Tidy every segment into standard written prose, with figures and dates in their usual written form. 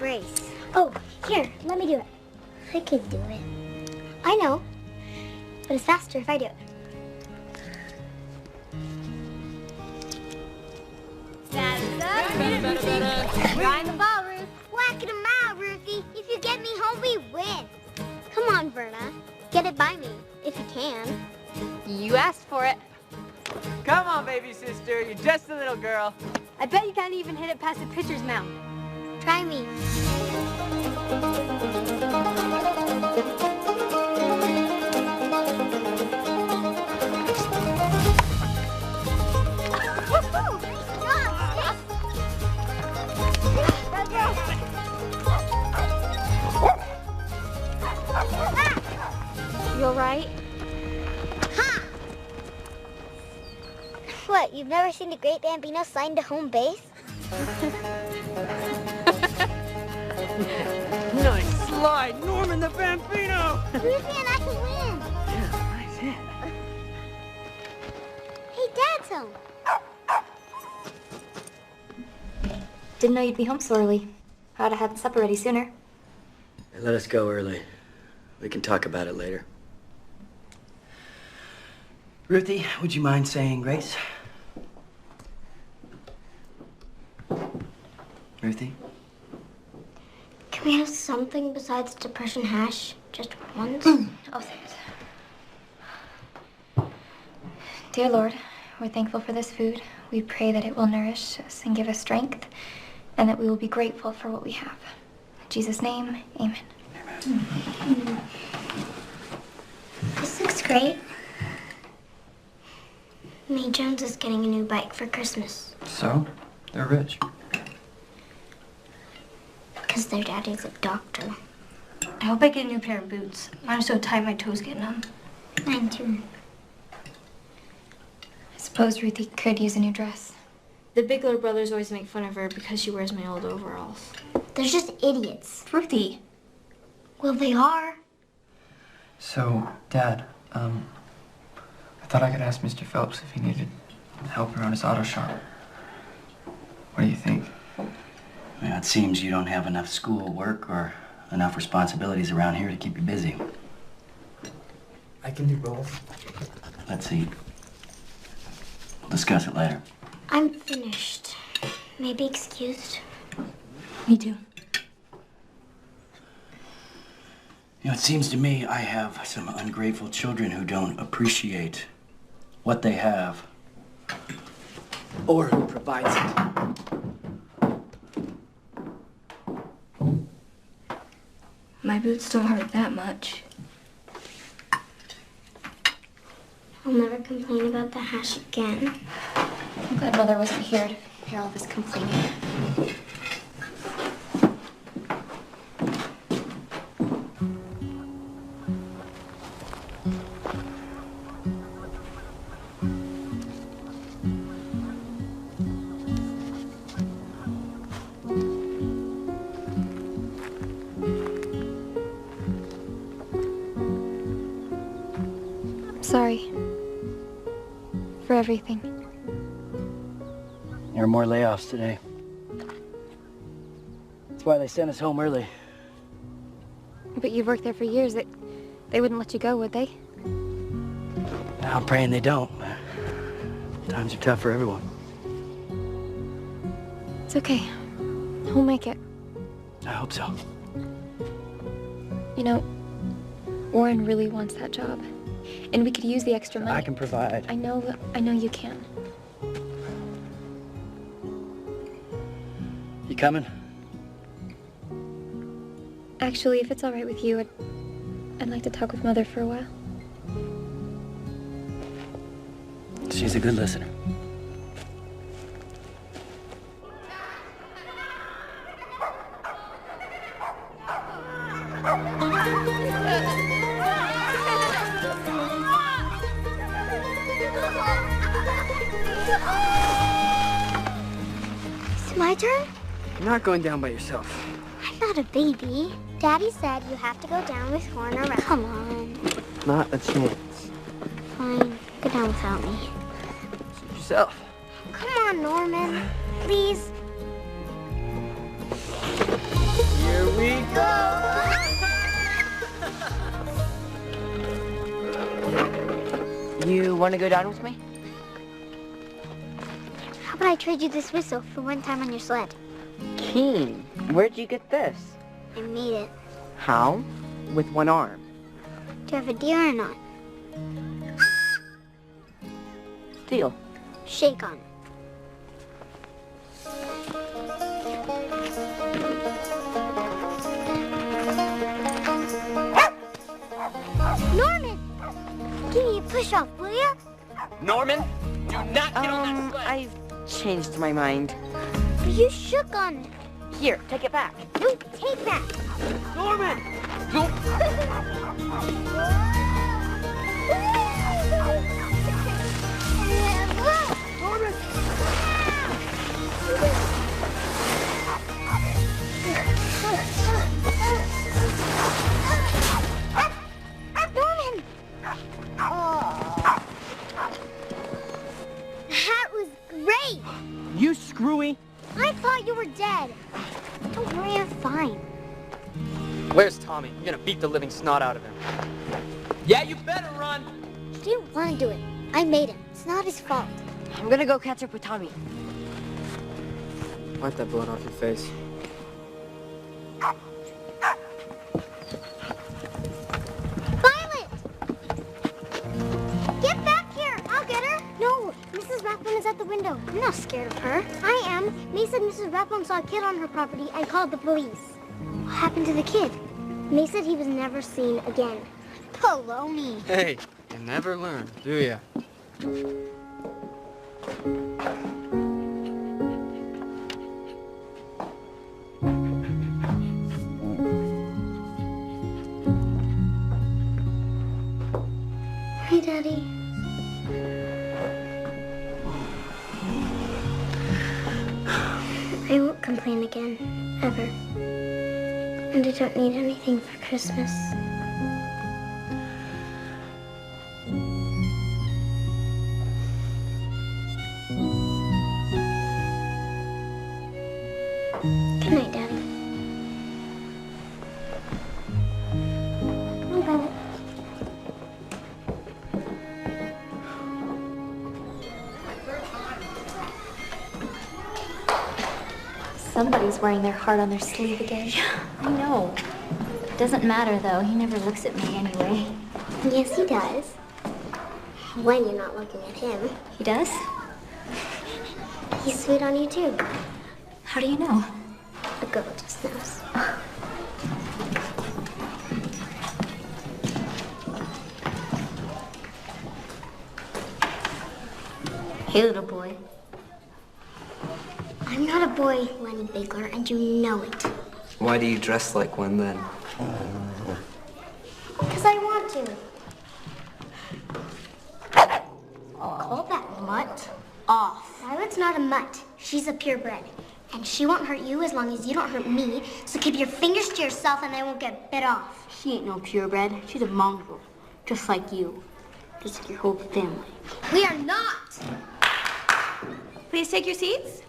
Grace. Oh, here, let me do it. I could do it. I know, but it's faster if I do it. Grind the ball, Ruth. Whack him out, Ruthie. If you get me home, we win. Come on, Verna. Get it by me, if you can. You asked for it. Come on, baby sister. You're just a little girl. I bet you can't even hit it past the pitcher's mound. Try me. You all right? Ha! What, you've never seen a great Bambino slide to home base? Nice slide, Norman the Bambino! Ruthie and I can win! Yeah, nice hit. Hey, Dad's home. Didn't know you'd be home so early. I'd have had supper ready sooner. Hey, let us go early. We can talk about it later. Ruthie, would you mind saying grace? Ruthie? Can we have something besides depression hash? Just once? Oh, thanks. Dear Lord, we're thankful for this food. We pray that it will nourish us and give us strength, and that we will be grateful for what we have. In Jesus' name, amen. Amen. This looks great. May Jones is getting a new bike for Christmas. So? They're rich. Because their daddy's a doctor. I hope I get a new pair of boots. I'm so tight my toes get numb. Mine too. I suppose Ruthie could use a new dress. The Bigelow brothers always make fun of her because she wears my old overalls. They're just idiots. Ruthie. Well, they are. So, Dad, I thought I could ask Mr. Phelps if he needed help around his auto shop. What do you think? Well, it seems you don't have enough school work or enough responsibilities around here to keep you busy. I can do both. Let's eat. We'll discuss it later. I'm finished. May be excused. Me too. You know, it seems to me I have some ungrateful children who don't appreciate what they have or who provides it. My boots don't hurt that much. I'll never complain about the hash again. I'm glad Mother wasn't here to hear all this complaining. Sorry for everything. There are more layoffs today. That's why they sent us home early. But you've worked there for years. They wouldn't let you go, would they? I'm praying they don't. Times are tough for everyone. It's okay. We'll make it. I hope so. You know, Warren really wants that job. And we could use the extra money. I can provide. I know you can. You coming? Actually, if it's all right with you, I'd like to talk with Mother for a while. She's a good listener. It's my turn? You're not going down by yourself. I'm not a baby. Daddy said you have to go down with Horn around. Come on. Not a chance. Fine. Go down without me. Suit yourself. Come on, Norman. Please. we go. You want to go down with me? How about I trade you this whistle for one time on your sled? Keen, where'd you get this? I made it. How? With one arm. Do you have a deal or not? Deal. Shake on it. Norman! Give me a push-off, will you? Norman, do not get on that sled. I've changed my mind. But you shook on it. Here, take it back. No, take that. Norman! Norman! That was great! You screwy. I thought you were dead. Don't worry, I'm fine. Where's Tommy? I'm gonna beat the living snot out of him. Yeah, you better run. He didn't want to do it. I made him. It's not his fault. I'm gonna go catch up with Tommy. Wipe that blood off your face. Violet! Get back here! I'll get her. No, Mrs. Rathbone is at the window. I'm not scared of her. I am. May said Mrs. Rathbone saw a kid on her property and called the police. What happened to the kid? May said he was never seen again. Baloney. Hey, you never learn, do ya? Hey, Daddy. I won't complain again, ever. And I don't need anything for Christmas. Good night, Daddy. Oh, Violet. Somebody's wearing their heart on their sleeve again. I know. Doesn't matter, though. He never looks at me anyway. Yes, he does. When you're not looking at him. He does? He's sweet on you, too. How do you know? A girl just knows. Hey, little boy. I'm not a boy, Lenny Bigler, and you know it. Why do you dress like one then? Because I want to. Call that mutt off. Violet's not a mutt. She's a purebred. And she won't hurt you as long as you don't hurt me. So keep your fingers to yourself and they won't get bit off. She ain't no purebred. She's a mongrel. Just like you. Just like your whole family. We are not. Please take your seats.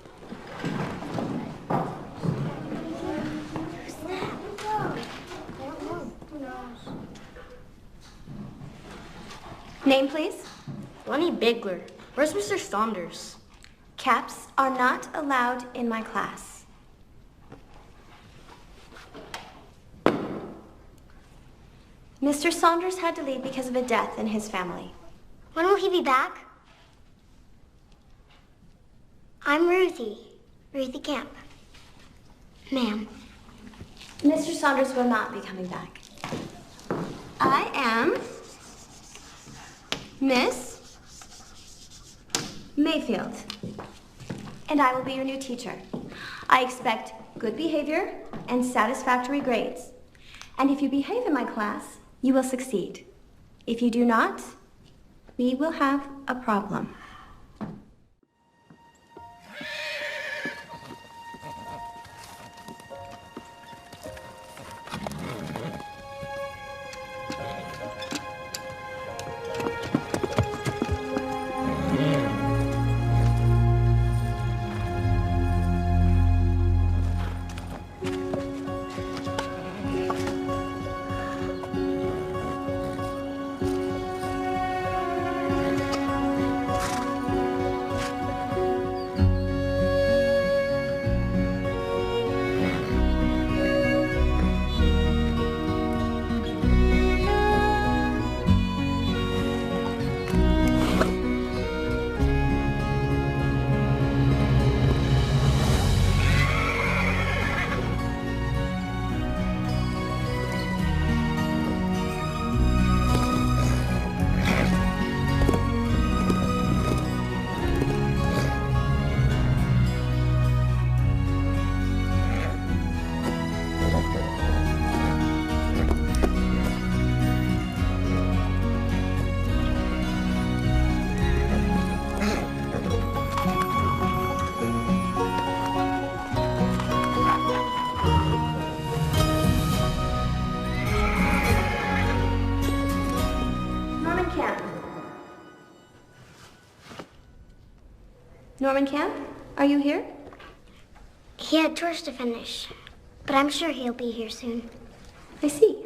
Name, please. Lenny Bigler. Where's Mr. Saunders? Caps are not allowed in my class. Mr. Saunders had to leave because of a death in his family. When will he be back? I'm Ruthie. Ruthie Camp. Ma'am. Mr. Saunders will not be coming back. I am Miss Mayfield, and I will be your new teacher. I expect good behavior and satisfactory grades. And if you behave in my class, you will succeed. If you do not, we will have a problem. Norman Camp, are you here? He had chores to finish, but I'm sure he'll be here soon. I see.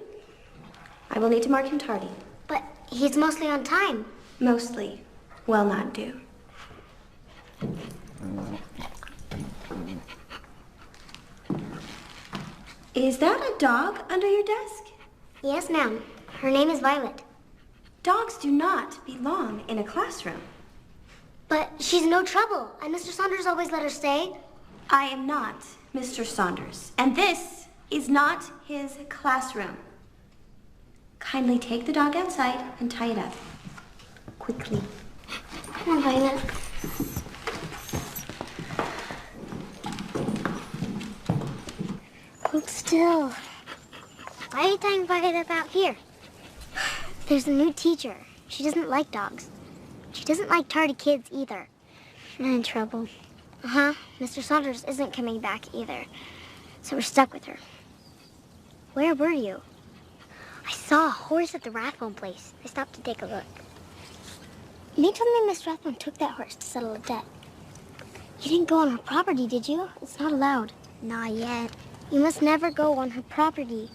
I will need to mark him tardy. But he's mostly on time. Mostly. Well, not due. Is that a dog under your desk? Yes, ma'am. Her name is Violet. Dogs do not belong in a classroom. But she's no trouble, and Mr. Saunders always let her stay. I am not Mr. Saunders, and this is not his classroom. Kindly take the dog outside and tie it up. Quickly. Come on, Violet. Hold still. Why are you tying Violet up out here? There's a new teacher. She doesn't like dogs. She doesn't like tardy kids either. I'm in trouble. Uh-huh. Mr. Saunders isn't coming back either. So we're stuck with her. Where were you? I saw a horse at the Rathbone place. I stopped to take a look. You told me Miss Rathbone took that horse to settle a debt. You didn't go on her property, did you? It's not allowed. Not yet. You must never go on her property.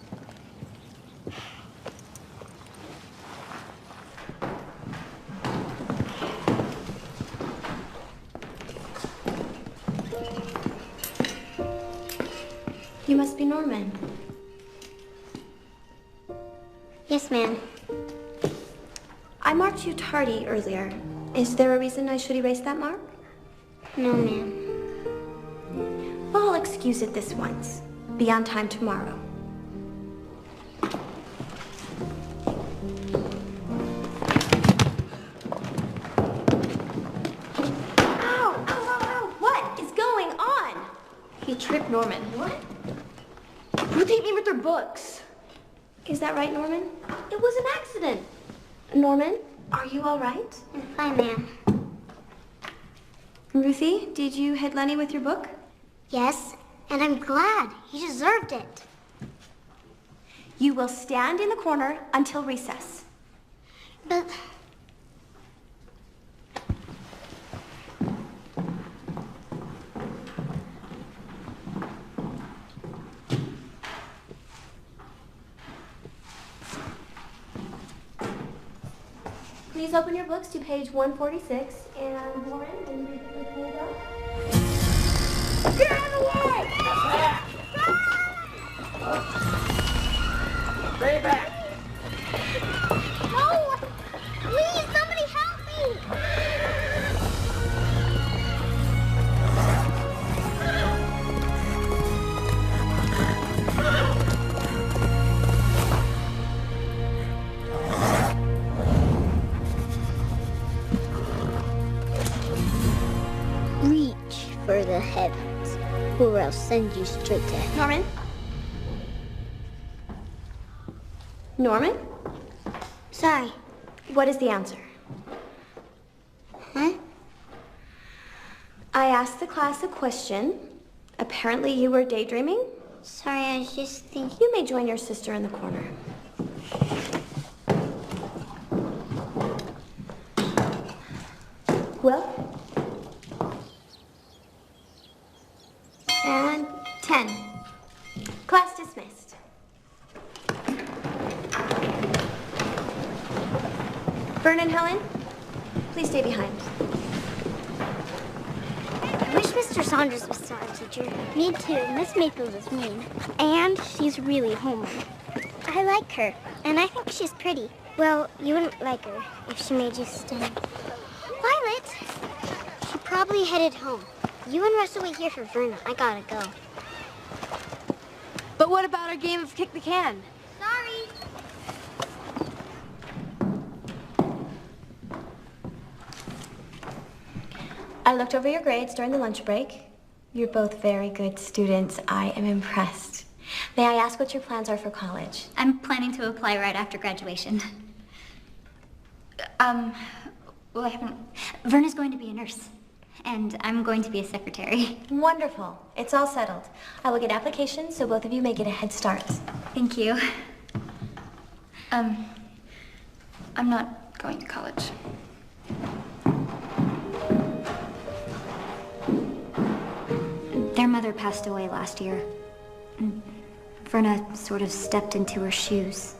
You must be Norman. Yes, ma'am. I marked you tardy earlier. Is there a reason I should erase that mark? No, ma'am. Well, I'll excuse it this once. Be on time tomorrow. Ow! Ow, ow, ow! What is going on? He tripped Norman. What? Who hit me with their books? Is that right, Norman? It was an accident. Norman, are you all right? I'm fine, ma'am. Ruthie, did you hit Lenny with your book? Yes, and I'm glad. He deserved it. You will stand in the corner until recess. But... Please open your books to page 146 and Warren, when you read the page up. Get out of the way! Stay back! No! Please, somebody help me! Reach for the heavens, or I'll send you straight to hell. Norman? Norman? Sorry. What is the answer? Huh? I asked the class a question. Apparently you were daydreaming. Sorry, I was just thinking. You may join your sister in the corner. Well? And 10. Class dismissed. Vern and Helen, please stay behind. I wish Mr. Saunders was still our teacher. Me too. Miss Mayfield is mean. And she's really homely. I like her, and I think she's pretty. Well, you wouldn't like her if she made you stay. Violet! She probably headed home. You and Russ will wait here for Verna. I gotta go. But what about our game of kick the can? Sorry. I looked over your grades during the lunch break. You're both very good students. I am impressed. May I ask what your plans are for college? I'm planning to apply right after graduation. Well, I haven't... Verna's going to be a nurse, and I'm going to be a secretary. Wonderful. It's all settled. I will get applications so both of you may get a head start. Thank you. I'm not going to college. mother passed away last year. And Verna sort of stepped into her shoes.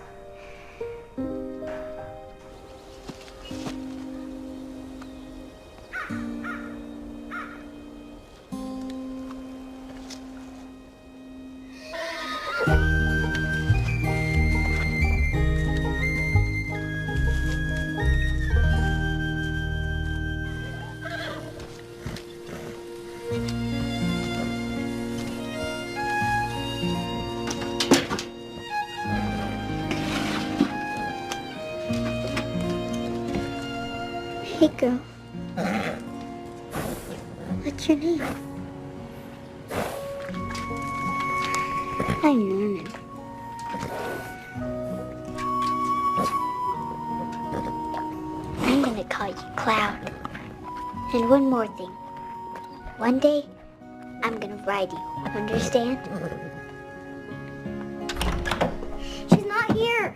Hey, girl. What's your name? I'm Norman. I'm gonna call you Cloud. And one more thing. One day, I'm gonna ride you. Understand? She's not here.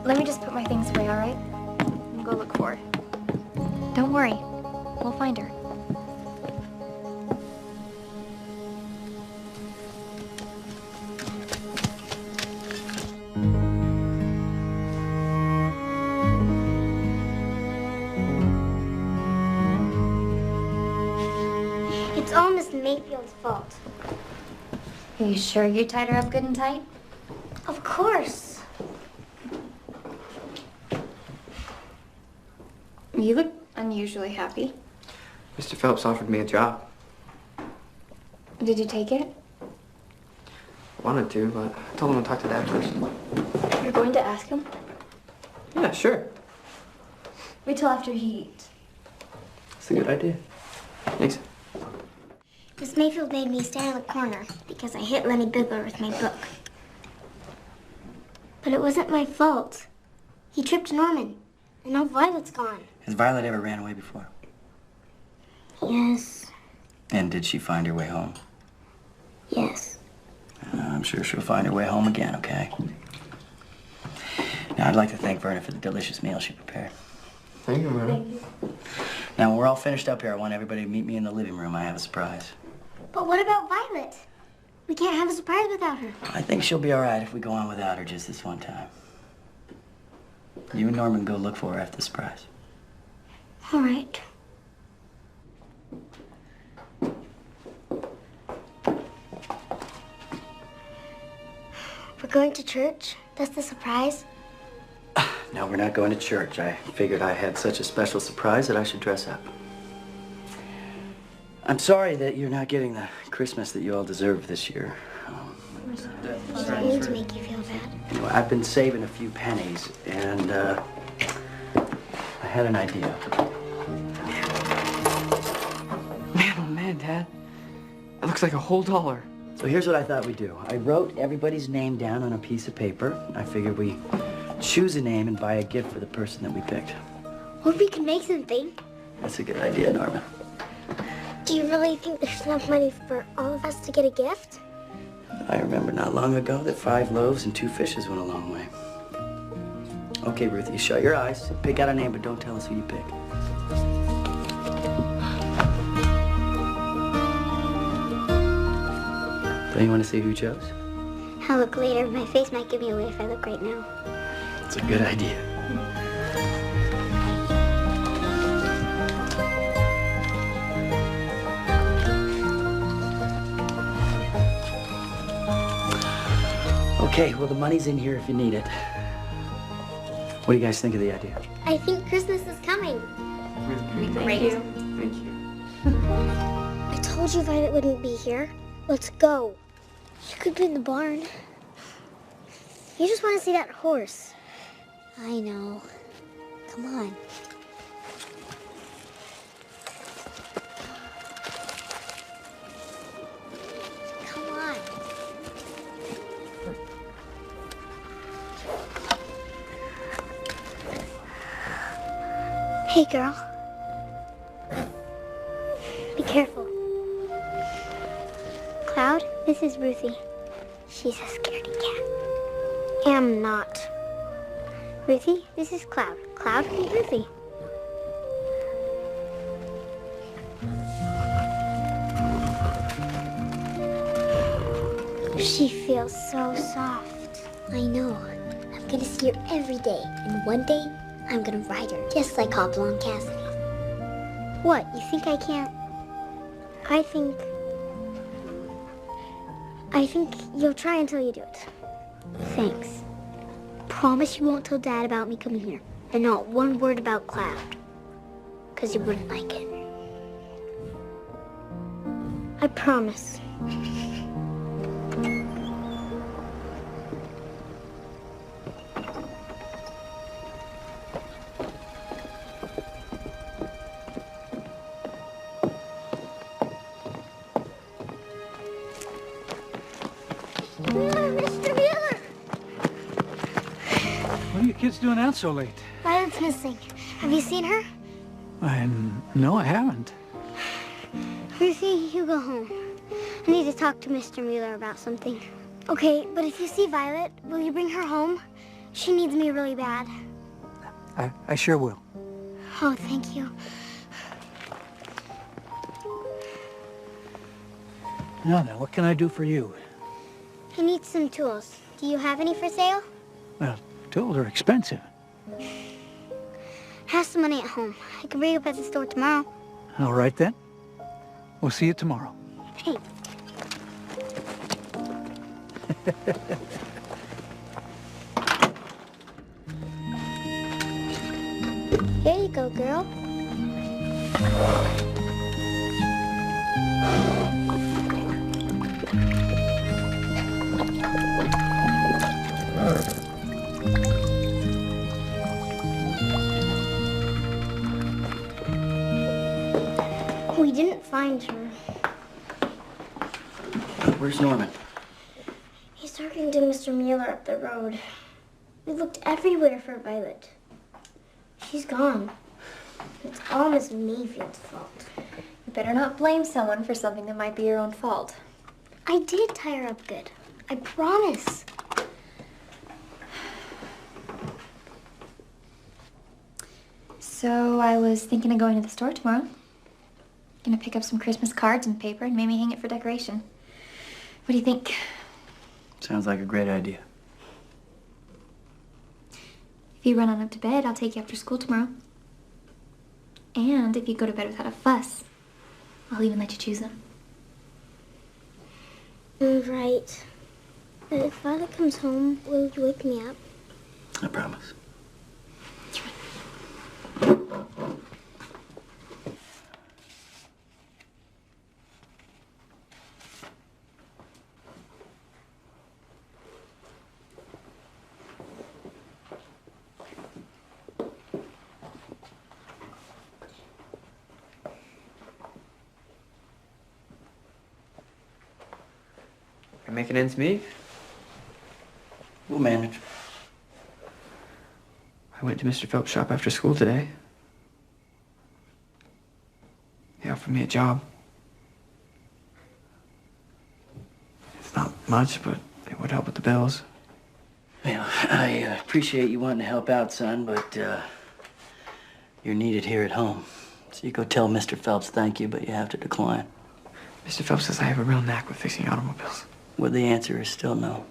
Let me just put my things away, all right? And go look for her. Don't worry. We'll find her. It's all Miss Mayfield's fault. Are you sure you tied her up good and tight? Of course. You look unusually happy. Mr. Phelps offered me a job. Did you take it? I wanted to, but I told him to talk to Dad first. You're going to ask him? Yeah, sure. Wait till after he eats. That's a good idea. Thanks. Miss Mayfield made me stand in the corner because I hit Lenny Bigler with my book. But it wasn't my fault. He tripped Norman, and now Violet's gone. Has Violet ever ran away before? Yes. And did she find her way home? Yes. I'm sure she'll find her way home again, okay? Now, I'd like to thank Verna for the delicious meal she prepared. Thank you, Verna. Now, when we're all finished up here, I want everybody to meet me in the living room. I have a surprise. But what about Violet? We can't have a surprise without her. I think she'll be all right if we go on without her just this one time. You and Norman go look for her after the surprise. All right. We're going to church? That's the surprise? No, we're not going to church. I figured I had such a special surprise that I should dress up. I'm sorry that you're not getting the Christmas that you all deserve this year. Sorry to make you feel bad. You know, I've been saving a few pennies, and I had an idea. Man, oh man, Dad. That looks like a whole $1. So here's what I thought we'd do. I wrote everybody's name down on a piece of paper. I figured we choose a name and buy a gift for the person that we picked. Or we can make something. That's a good idea, Norman. Do you really think there's enough money for all of us to get a gift? I remember not long ago that 5 loaves and 2 fishes went a long way. Okay, Ruth, you shut your eyes. Pick out a name, but don't tell us who you pick. Don't you want to see who chose? I'll look later. My face might give me away if I look right now. It's a good idea. Okay, well, the money's in here if you need it. What do you guys think of the idea? I think Christmas is coming. Thank you. Thank you. I told you Violet wouldn't be here. Let's go. She could be in the barn. You just want to see that horse. I know. Come on. Come on. Hey, girl. Be careful. Cloud, this is Ruthie. She's a scaredy cat. Am not. Ruthie, this is Cloud. Cloud and Ruthie. She feels so soft. I know. I'm gonna see her every day, and one day I'm gonna ride her just like Hopalong Cassidy. What, you think I can't? I think you'll try until you do it. Thanks. Promise you won't tell Dad about me coming here, and not one word about Cloud, because you wouldn't like it. I promise. Mr. Mueller! What are you kids doing out so late? Violet's missing. Have you seen her? No, I haven't. Ruthie, you go home. I need to talk to Mr. Mueller about something. Okay, but if you see Violet, will you bring her home? She needs me really bad. I sure will. Oh, thank you. Now, what can I do for you? I need some tools. Do you have any for sale? Well, tools are expensive. I have some money at home. I can bring it up at the store tomorrow. All right, then. We'll see you tomorrow. Thanks. Here you go, girl. We didn't find her. Where's Norman? He's talking to Mr. Mueller up the road. We looked everywhere for Violet. She's gone. It's all Miss Mayfield's fault. You better not blame someone for something that might be your own fault. I did tie her up good. I promise. So I was thinking of going to the store tomorrow. Gonna pick up some Christmas cards and paper and maybe hang it for decoration. What do you think? Sounds like a great idea. If you run on up to bed, I'll take you after school tomorrow. And if you go to bed without a fuss, I'll even let you choose them. Right. If Violet comes home, will you wake me up? I promise. You're making ends meet? We'll manage. I went to Mr. Phelps' shop after school today. He offered me a job. It's not much, but it would help with the bills. Well, I appreciate you wanting to help out, son, but you're needed here at home. So you go tell Mr. Phelps thank you, but you have to decline. Mr. Phelps says I have a real knack with fixing automobiles. Well, the answer is still no.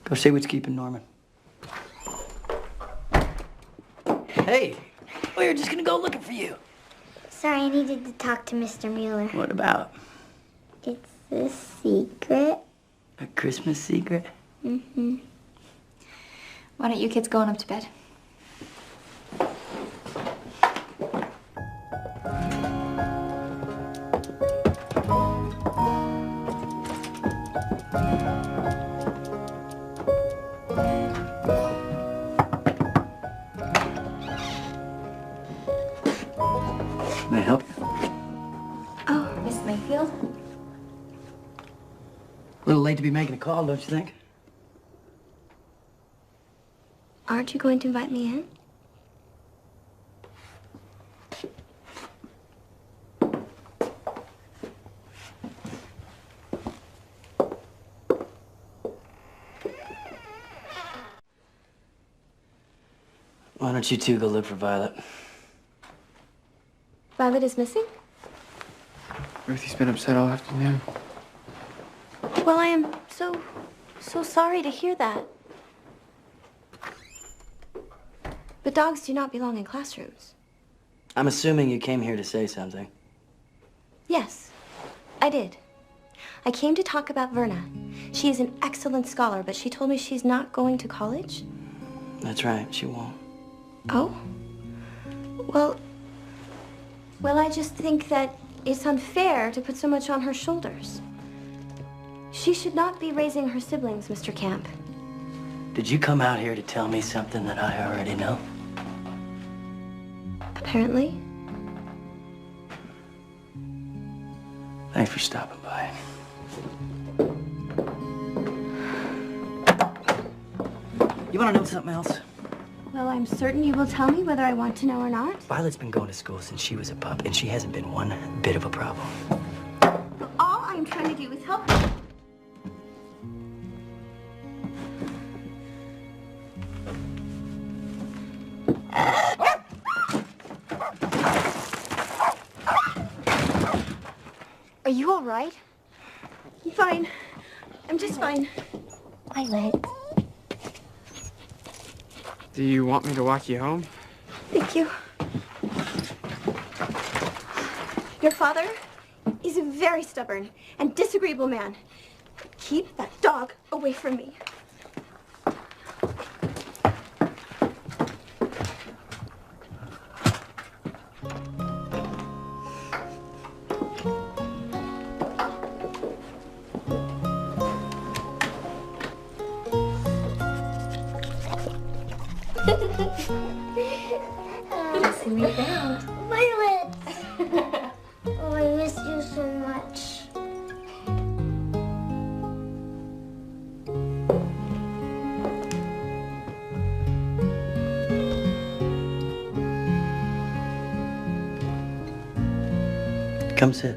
Go see what's keeping Norman. Hey, we were just gonna go looking for you. Sorry, I needed to talk to Mr. Mueller. What about? It's a secret. A Christmas secret? Mm-hmm. Why don't you kids go on up to bed? May I help you? Oh, Miss Mayfield? A little late to be making a call, don't you think? Aren't you going to invite me in? Why don't you two go look for Violet? Violet is missing? Ruthie's been upset all afternoon. Well, I am so sorry to hear that. But dogs do not belong in classrooms. I'm assuming you came here to say something. Yes, I did. I came to talk about Verna. She is an excellent scholar, but she told me she's not going to college. That's right, she won't. Oh? Well, I just think that it's unfair to put so much on her shoulders. She should not be raising her siblings, Mr. Camp. Did you come out here to tell me something that I already know? Apparently. Thanks for stopping by. You want to know something else? Well, I'm certain you will tell me whether I want to know or not. Violet's been going to school since she was a pup, and she hasn't been one bit of a problem. But all I'm trying to do is help her. Are you all right? I'm fine. I'm just fine. Violet. Do you want me to walk you home? Thank you. Your father is a very stubborn and disagreeable man. Keep that dog away from me. See me found. Violet! Oh, I miss you so much. Come sit.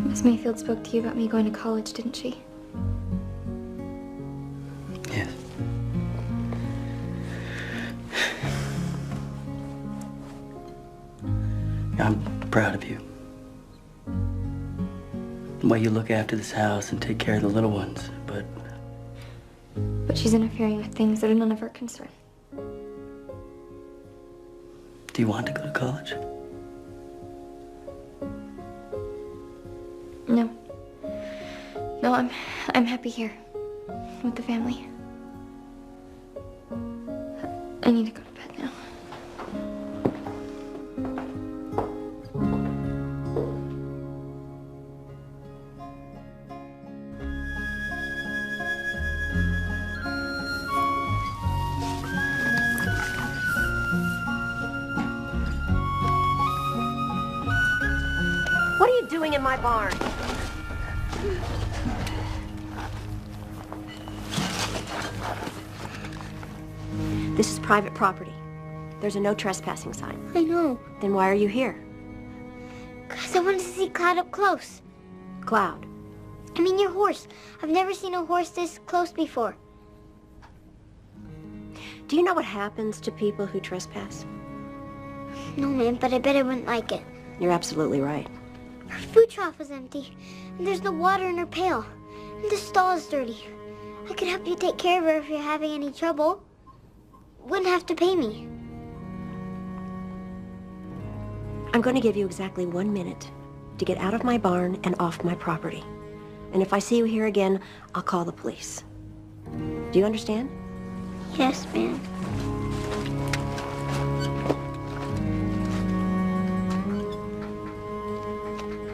Miss Mayfield spoke to you about me going to college, didn't she? Yes. I'm proud of you. The way you look after this house and take care of the little ones, but But she's interfering with things that are none of her concern. do you want to go to college? No. No, I'm happy here with the family. I need to go to bed now. What are you doing in my barn? This is private property. There's a no trespassing sign. I know. Then why are you here? Because I wanted to see Cloud up close. Cloud. I mean your horse. I've never seen a horse this close before. Do you know what happens to people who trespass? No, ma'am, but I bet I wouldn't like it. You're absolutely right. Her food trough is empty, and there's no water in her pail, and the stall is dirty. I could help you take care of her if you're having any trouble. Wouldn't have to pay me. I'm going to give you exactly 1 minute to get out of my barn and off my property. And if I see you here again, I'll call the police. Do you understand? Yes, ma'am.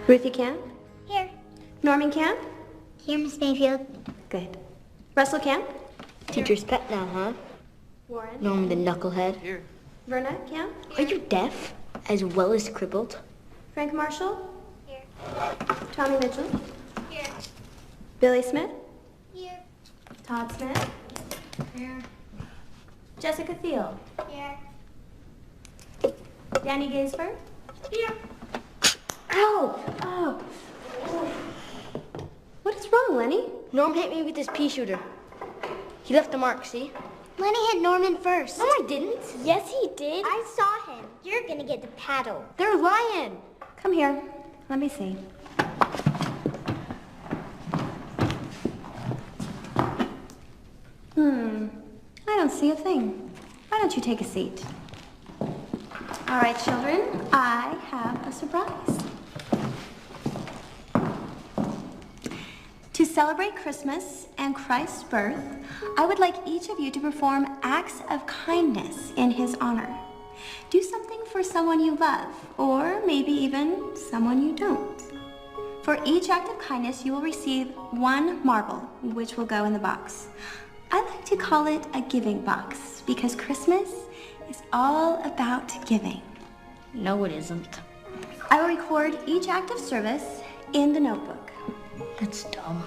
Ruthie Camp? Here. Norman Camp? Here, Miss Mayfield. Good. Russell Camp? Teacher's pet now, huh? Warren? Norman the knucklehead. Here. Verna Camp? Are you deaf? As well as crippled? Frank Marshall? Here. Tommy Mitchell? Here. Billy Smith? Here. Todd Smith? Here. Jessica Thiel? Here. Danny Gaisford? Here. Ow! Oh. What is wrong, Lenny? Norm hit me with his pea shooter. He left a mark, see? Lenny hit Norman first. No, I didn't. Yes, he did. I saw him. You're gonna get the paddle. They're lying. Come here. Let me see. I don't see a thing. Why don't you take a seat? All right, children, I have a surprise. To celebrate Christmas and Christ's birth, I would like each of you to perform acts of kindness in his honor. Do something for someone you love, or maybe even someone you don't. For each act of kindness, you will receive 1 marble, which will go in the box. I like to call it a giving box, because Christmas is all about giving. No, it isn't. I will record each act of service in the notebook. That's dumb.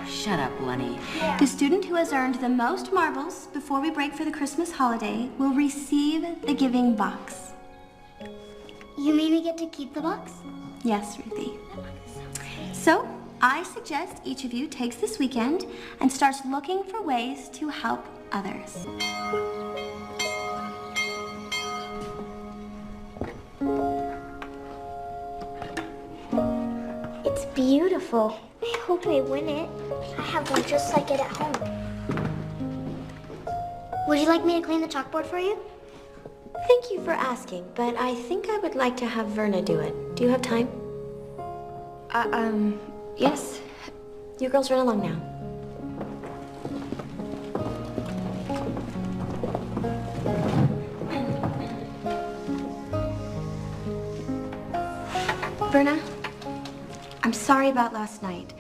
Shut up, Lenny. The student who has earned the most marbles before we break for the Christmas holiday will receive the giving box. You mean we get to keep the box? Yes, Ruthie. So, I suggest each of you takes this weekend and starts looking for ways to help others. It's beautiful. I hope I win it. I have one just like it at home. Would you like me to clean the chalkboard for you? Thank you for asking, but I think I would like to have Verna do it. Do you have time? Yes. You girls run along now. Verna, I'm sorry about last night.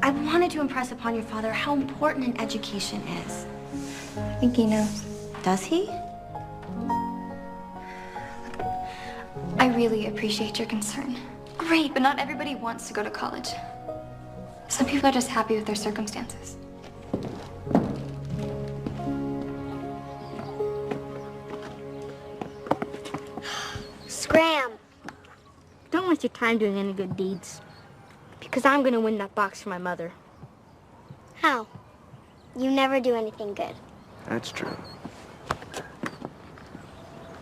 I wanted to impress upon your father how important an education is. I think he knows. Does he? I really appreciate your concern. Great, but not everybody wants to go to college. Some people are just happy with their circumstances. Scram. Don't waste your time doing any good deeds. Because I'm gonna win that box for my mother. How? You never do anything good. That's true.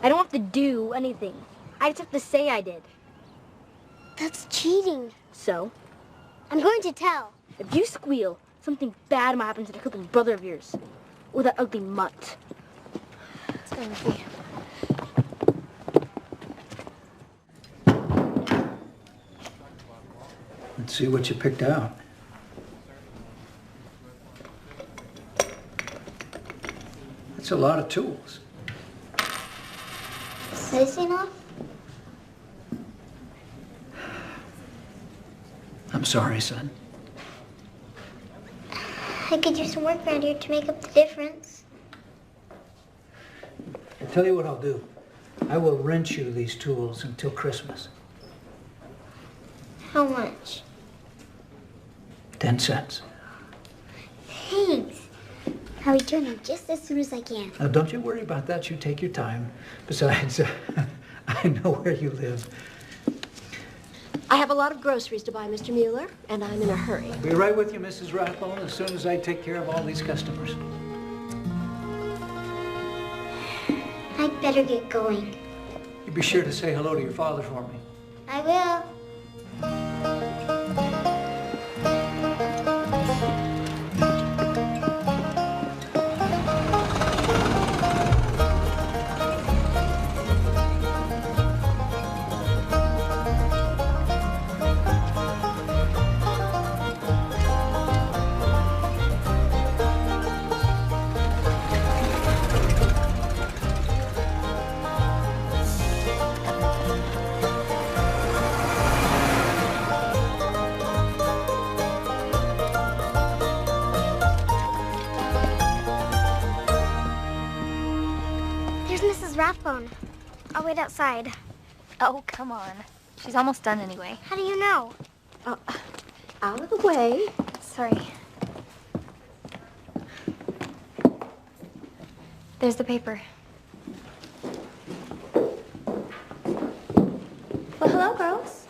I don't have to do anything. I just have to say I did. That's cheating. So, I'm going to tell. if you squeal, something bad might happen to the crippled brother of yours. Or that ugly mutt. Let's go, Ruthie. Let's see what you picked out. That's a lot of tools. Is this enough? I'm sorry, son. I could do some work around here to make up the difference. I'll tell you what I'll do. I will rent you these tools until Christmas. How much? 10 cents. Thanks. I'll return them just as soon as I can. Now, don't you worry about that. You take your time. Besides, I know where you live. I have a lot of groceries to buy, Mr. Mueller, and I'm in a hurry. I'll be right with you, Mrs. Rathbone, as soon as I take care of all these customers. I'd better get going. You be sure to say hello to your father for me. I will. Rathbone. I'll wait outside. Oh, come on. She's almost done anyway. How do you know? Out of the way. Sorry. There's the paper. Well, hello, girls.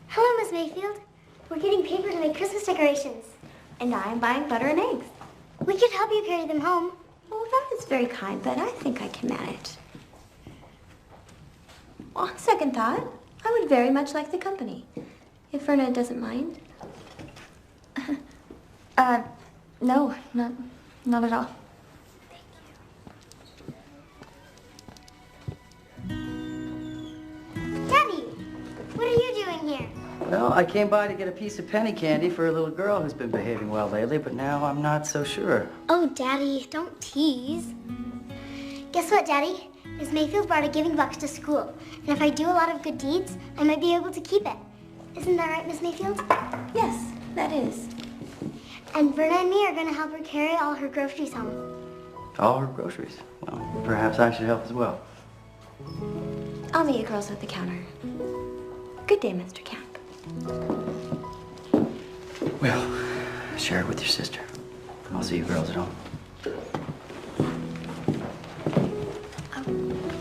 Hello, Miss Mayfield. We're getting paper to make Christmas decorations. And I am buying butter and eggs. We could help you carry them home. Well, that is very kind, but I think I can manage. On second thought, I would very much like the company, if Verna doesn't mind. No, not at all. Daddy, what are you doing here? Well, I came by to get a piece of penny candy for a little girl who's been behaving well lately, but now I'm not so sure. Oh, Daddy, don't tease. Guess what, Daddy? Miss Mayfield brought a giving box to school. And if I do a lot of good deeds, I might be able to keep it. Isn't that right, Miss Mayfield? Yes, that is. And Verna and me are going to help her carry all her groceries home. All her groceries. Well, perhaps I should help as well. I'll meet you girls at the counter. Good day, Mr. Camp. Well, share it with your sister. I'll see you girls at home.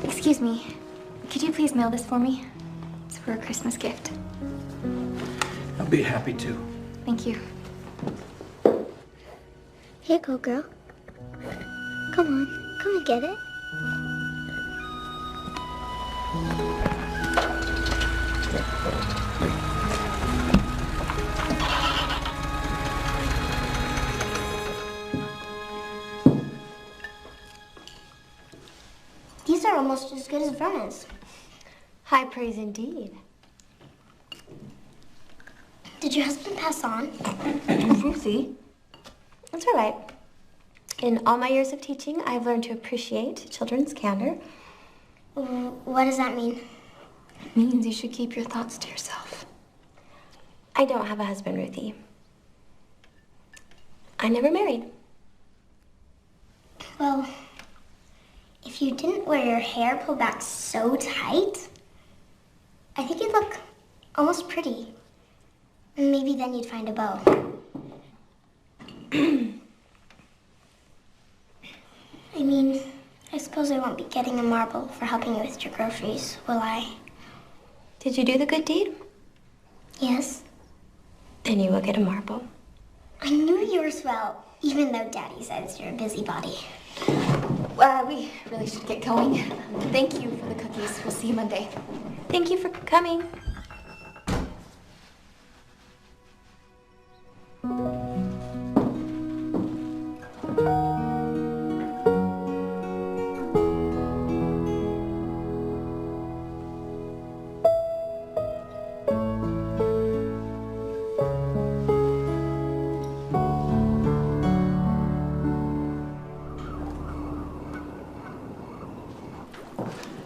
Excuse me. Could you please mail this for me? It's for a Christmas gift. I'll be happy to. Thank you. Here you go, girl. Come on, come and get it. These are almost as good as Verna's. High praise indeed. Did your husband pass on? Ruthie? That's all right. In all my years of teaching, I've learned to appreciate children's candor. What does that mean? It means you should keep your thoughts to yourself. I don't have a husband, Ruthie. I never married. Well, if you didn't wear your hair pulled back so tight, I think you'd look almost pretty. And maybe then you'd find a beau. I mean, I suppose I won't be getting a marble for helping you with your groceries, will I? Did you do the good deed? Yes. Then you will get a marble. I knew yours well, even though Daddy says you're a busybody. We really should get going. Thank you for the cookies. We'll see you Monday. Thank you for coming.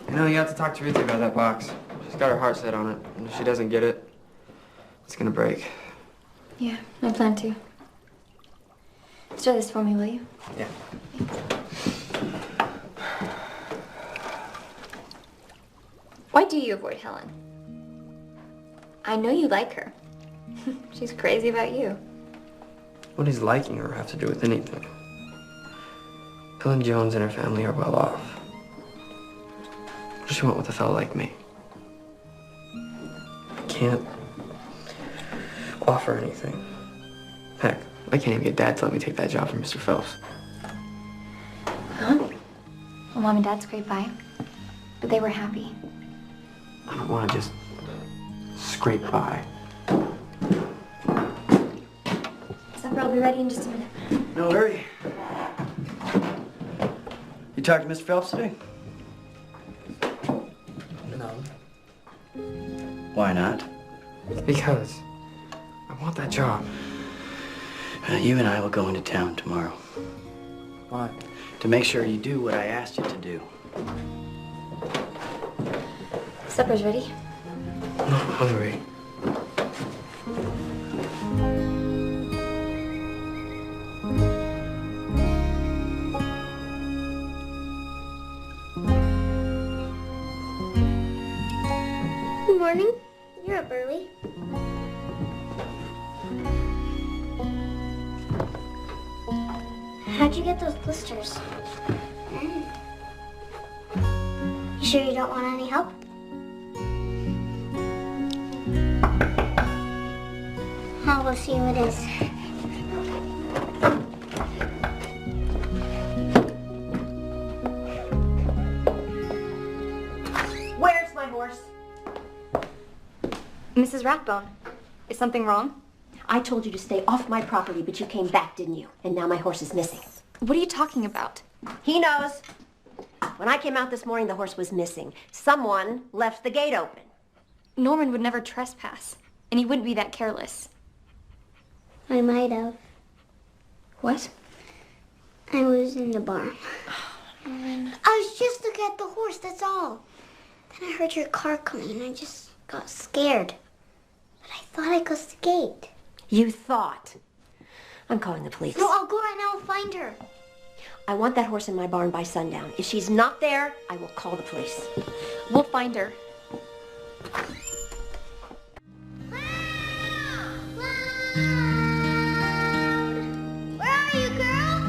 You know, you have to talk to Ruthie about that box. She's got her heart set on it, and if she doesn't get it, it's gonna break. Yeah, I plan to. Stir this for me, will you? Yeah. Why do you avoid Helen? I know you like her. She's crazy about you. What does liking her have to do with anything? Helen Jones and her family are well off. What does she want with a fellow like me? I can't offer anything. Heck, I can't even get Dad to let me take that job from Mr. Phelps. Huh? Well, Mom and Dad scraped by, but they were happy. I don't want to just scrape by. Supper will be ready in just a minute. No hurry. You talked to Mr. Phelps today? No. Why not? Because I want that job. You and I will go into town tomorrow. Why? To make sure you do what I asked you to do. Supper's ready. I'm not hungry. Good morning. You're up early. How'd you get those blisters? You sure you don't want any help? I'll go see who it is. horse. Mrs. Rathbone, is something wrong? I told you to stay off my property, but you came back, didn't you? And now my horse is missing. What are you talking about? He knows. When I came out this morning, the horse was missing. Someone left the gate open. Norman would never trespass, and he wouldn't be that careless. I might have. What? I was in the barn. Norman. I was just looking at the horse, that's all. Then I heard your car coming and I just got scared. But I thought I closed the gate. You thought. I'm calling the police. No, I'll go right now and find her. I want that horse in my barn by sundown. If she's not there, I will call the police. We'll find her. Where are you, girl?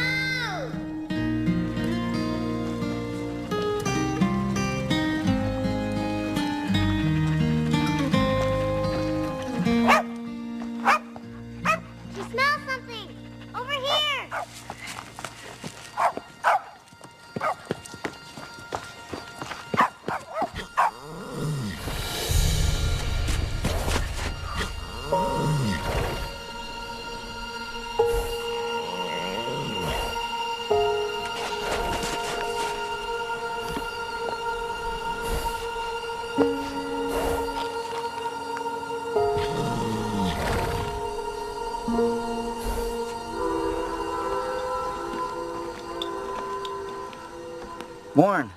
Cloud! You smell something! Over here! Warren,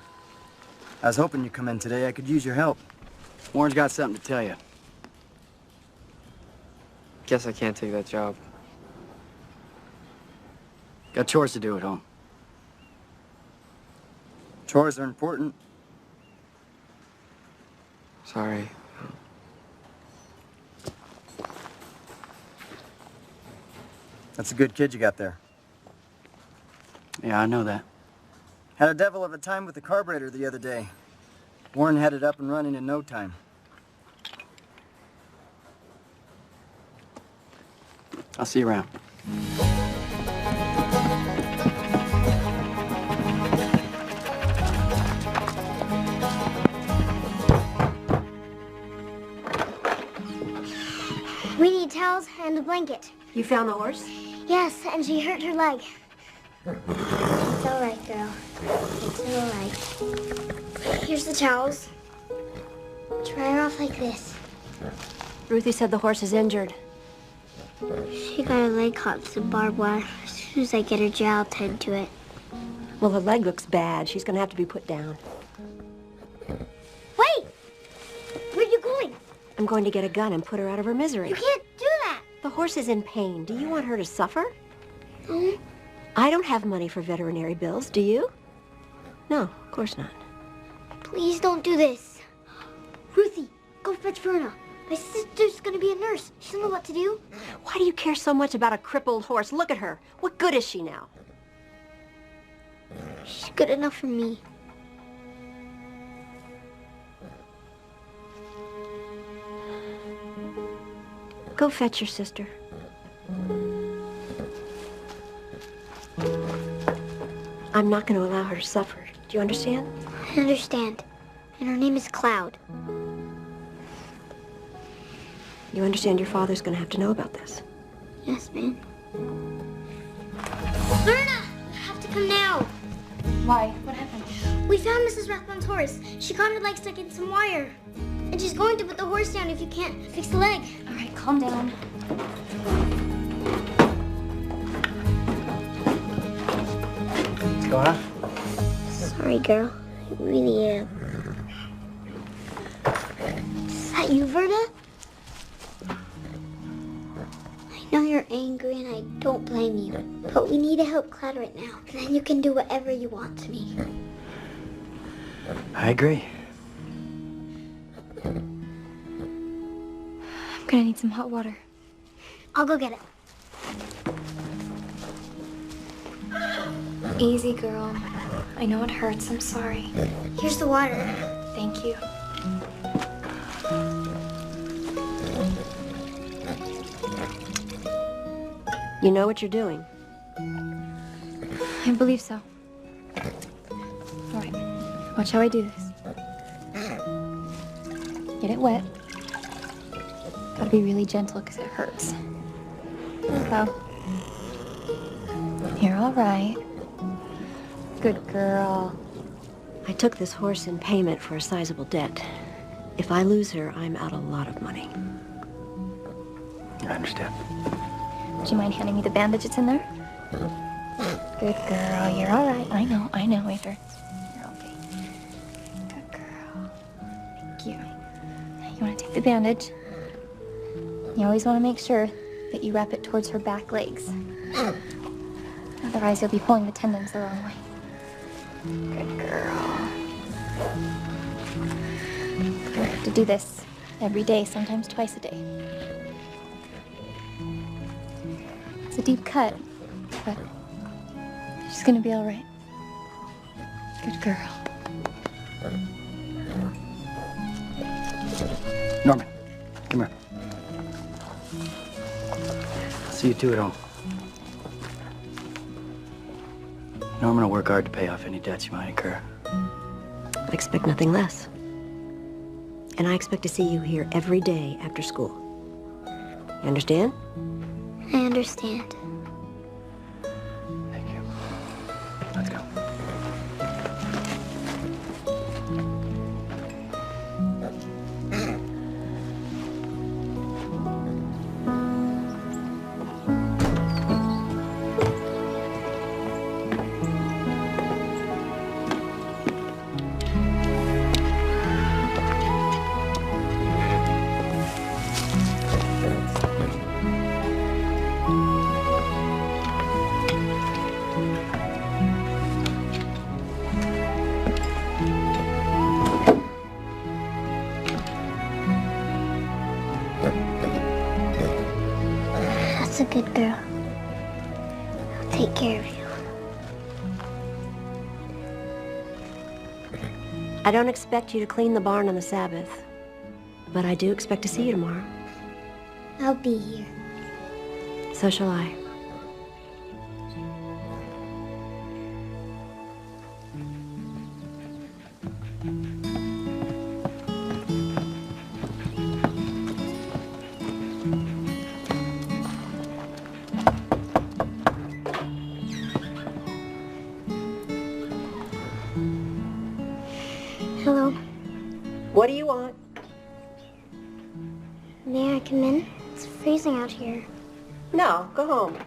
I was hoping you'd come in today. I could use your help. Warren's got something to tell you. Guess I can't take that job. Got chores to do at home. Chores are important. Sorry. That's a good kid you got there. Yeah, I know that. Had a devil of a time with the carburetor the other day. Warren had it up and running in no time. I'll see you around. We need towels and a blanket. You found the horse? Yes, and she hurt her leg. It's all right, girl. It's all right. Here's the towels. Dry her off like this. Ruthie said the horse is injured. She got her leg caught in some barbed wire. As soon as I get her jail, I'll tend to it. Well, her leg looks bad. She's gonna have to be put down. Wait! Where are you going? I'm going to get a gun and put her out of her misery. You can't do that! The horse is in pain. Do you want her to suffer? No. I don't have money for veterinary bills, do you? No, of course not. Please don't do this. Ruthie, go fetch Verna. My sister's gonna be a nurse. She'll know what to do. Why do you care so much about a crippled horse? Look at her. What good is she now? She's good enough for me. Go fetch your sister. I'm not going to allow her to suffer. Do you understand? I understand. And her name is Cloud. You understand your father's going to have to know about this? Yes, ma'am. Verna! You have to come now. Why? What happened? We found Mrs. Rathbone's horse. She got her leg stuck in some wire. And she's going to put the horse down if you can't fix the leg. All right, calm down. What's going on? Sorry, girl. I really am. Is that you, Verna? I know you're angry and I don't blame you. But we need to help Cloud right now. And then you can do whatever you want to me. I agree. I'm gonna need some hot water. I'll go get it. Easy, girl. I know it hurts. I'm sorry. Here's the water. Thank you. You know what you're doing? I believe so. All right. Watch how I do this. get it wet. Gotta be really gentle because it hurts. There you go. You're all right. Good girl. I took this horse in payment for a sizable debt. If I lose her, I'm out a lot of money. I understand. Do you mind handing me the bandage that's in there? Good girl, you're all right. I know, it hurts. You're okay. Good girl. Thank you. You want to take the bandage? You always want to make sure that you wrap it towards her back legs. Otherwise, you'll be pulling the tendons the wrong way. Good girl. You're gonna have to do this every day, sometimes twice a day. It's a deep cut, but she's gonna be all right. Good girl. Norman, come here. See you two at home. Norman will work hard to pay off any debts you might incur. I expect nothing less. And I expect to see you here every day after school. You understand? I understand. Thank you. Let's go. That's a good girl. I'll take care of you. I don't expect you to clean the barn on the Sabbath, but I do expect to see you tomorrow. I'll be here. So shall I. Hello. What do you want? May I come in? It's freezing out here. No, go home.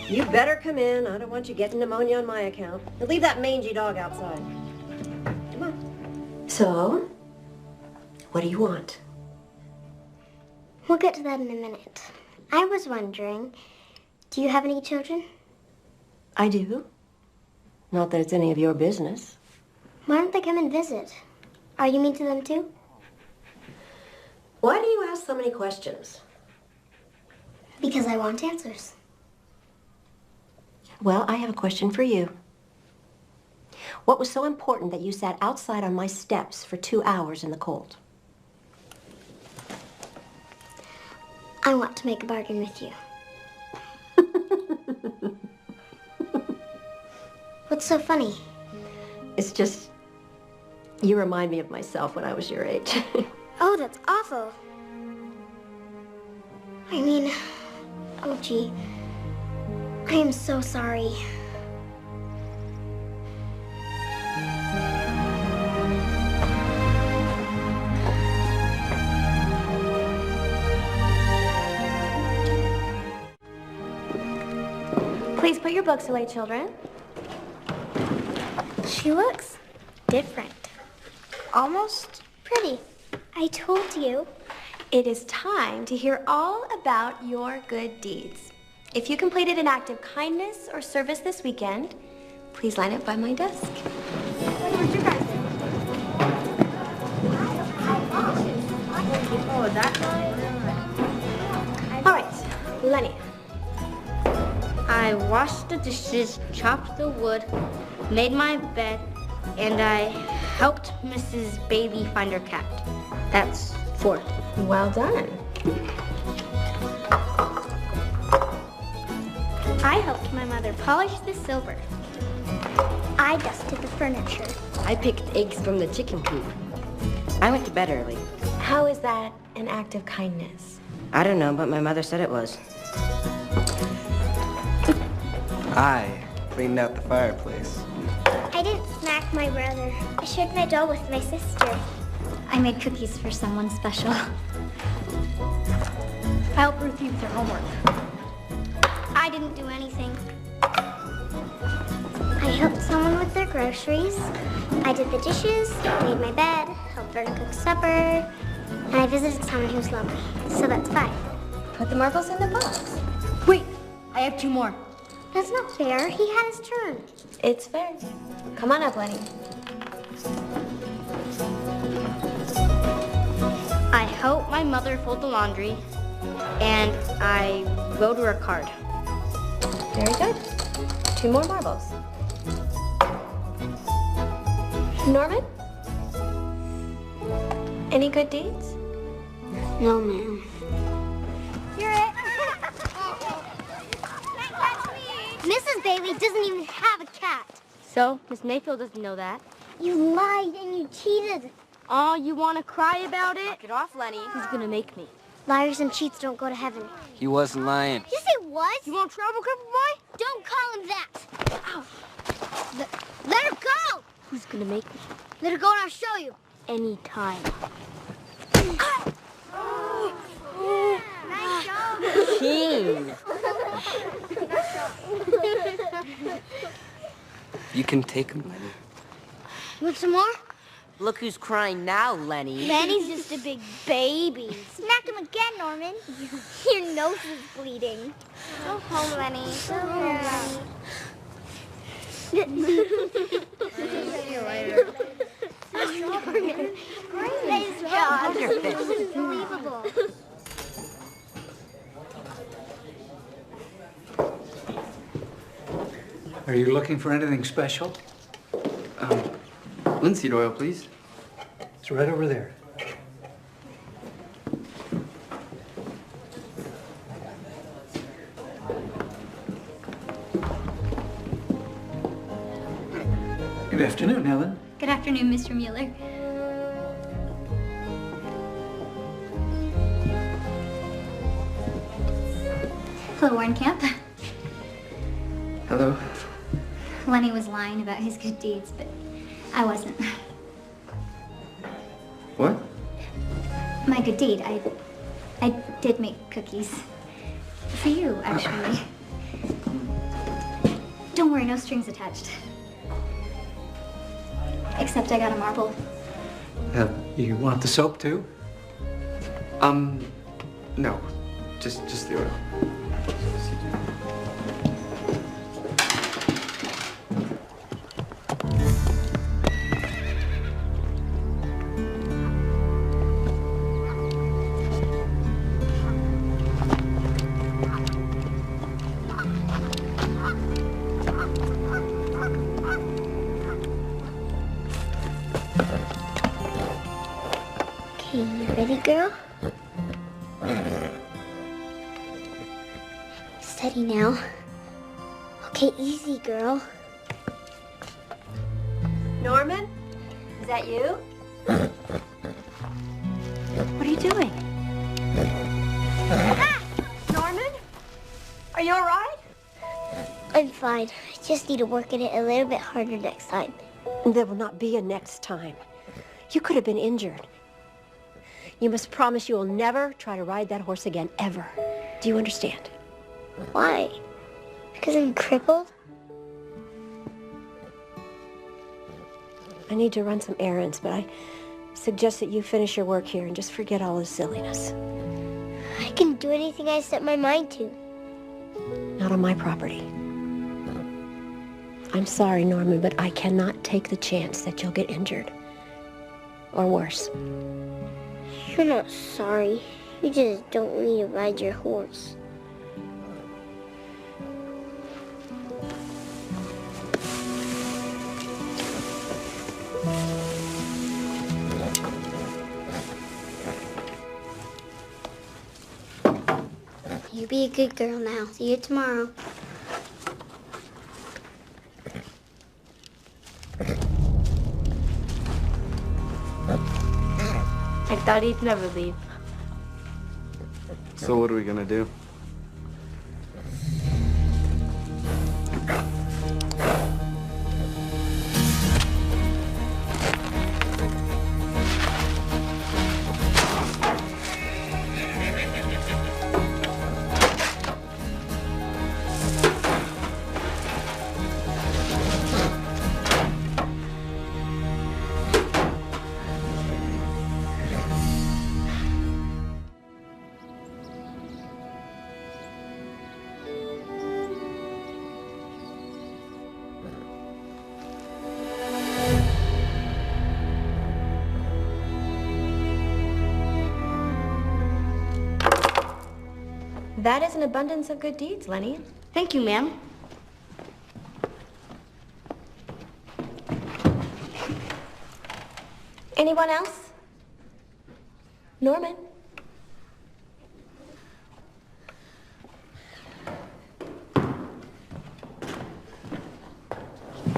You better come in. I don't want you getting pneumonia on my account. And leave that mangy dog outside. Come on. So, what do you want? We'll get to that in a minute. I was wondering, do you have any children? I do. Not that it's any of your business. Why don't they come and visit? Are you mean to them too? Why do you ask so many questions? Because I want answers. Well, I have a question for you. What was so important that you sat outside on my steps for 2 hours in the cold? I want to make a bargain with you. What's so funny? It's just, you remind me of myself when I was your age. Oh, that's awful. I mean, oh gee, I am so sorry. Please put your books away, children. She looks different. Almost pretty. I told you. It is time to hear all about your good deeds. If you completed an act of kindness or service this weekend, Please line up by my desk. What's your guys' name? Oh, that All right, Lenny. I washed the dishes, chopped the wood, made my bed, and I helped Mrs. Bailey find her cat. That's 4. Well done. I helped my mother polish the silver. I dusted the furniture. I picked eggs from the chicken coop. I went to bed early. How is that an act of kindness? I don't know, but my mother said it was. I cleaned out the fireplace. I didn't smack my brother. I shared my doll with my sister. I made cookies for someone special. I helped Ruthie with her homework. I didn't do anything. I helped someone with their groceries. I did the dishes, made my bed, helped Verna cook supper, and I visited someone who was lonely. So that's 5. Put the marbles in the box. Wait, I have 2 more. That's not fair. He had his turn. It's fair. Come on up, Lenny. I helped my mother fold the laundry, and I wrote her a card. Very good. 2 more marbles. Norman? Any good deeds? No, ma'am. You're it. Mrs. Bailey doesn't even have a cat. So, Miss Mayfield doesn't know that. You lied and you cheated. Oh, you want to cry about it? Knock it off, Lenny. Who's gonna make me? Liars and cheats don't go to heaven. He wasn't lying. You say what? You want trouble, cripple boy? Don't call him that. Ow. Let her go. Who's gonna make me? Let her go and I'll show you. Anytime. Nice job. Keen. You can take him, Lenny. You want some more? Look who's crying now, Lenny. Lenny's just a big baby. Smack him again, Norman. Your nose is bleeding. Go home, Lenny. Go home, Lenny. See you later. Nice job. This is unbelievable. Are you looking for anything special? Linseed oil, please. It's right over there. Good afternoon, Helen. Good afternoon, Mr. Mueller. Hello, Warncamp. Hello. Lenny was lying about his good deeds, but I wasn't. What? My good deed, I did make cookies. For you, actually. Don't worry, no strings attached. Except I got a marble. You want the soap too? No. Just the oil. Okay, you ready, girl? Steady now. Okay, easy, girl. Norman? Is that you? What are you doing? Ah! Norman? Are you all right? I'm fine. I just need to work at it a little bit harder next time. There will not be a next time. You could have been injured. You must promise you will never try to ride that horse again, ever. Do you understand? Why? Because I'm crippled? I need to run some errands, but I suggest that you finish your work here and just forget all this silliness. I can do anything I set my mind to. Not on my property. I'm sorry, Norman, but I cannot take the chance that you'll get injured. Or worse. You're not sorry. You just don't want me to ride your horse. You be a good girl now. See you tomorrow. I thought he'd never leave. So what are we gonna do? That is an abundance of good deeds, Lenny. Thank you, ma'am. Anyone else? Norman?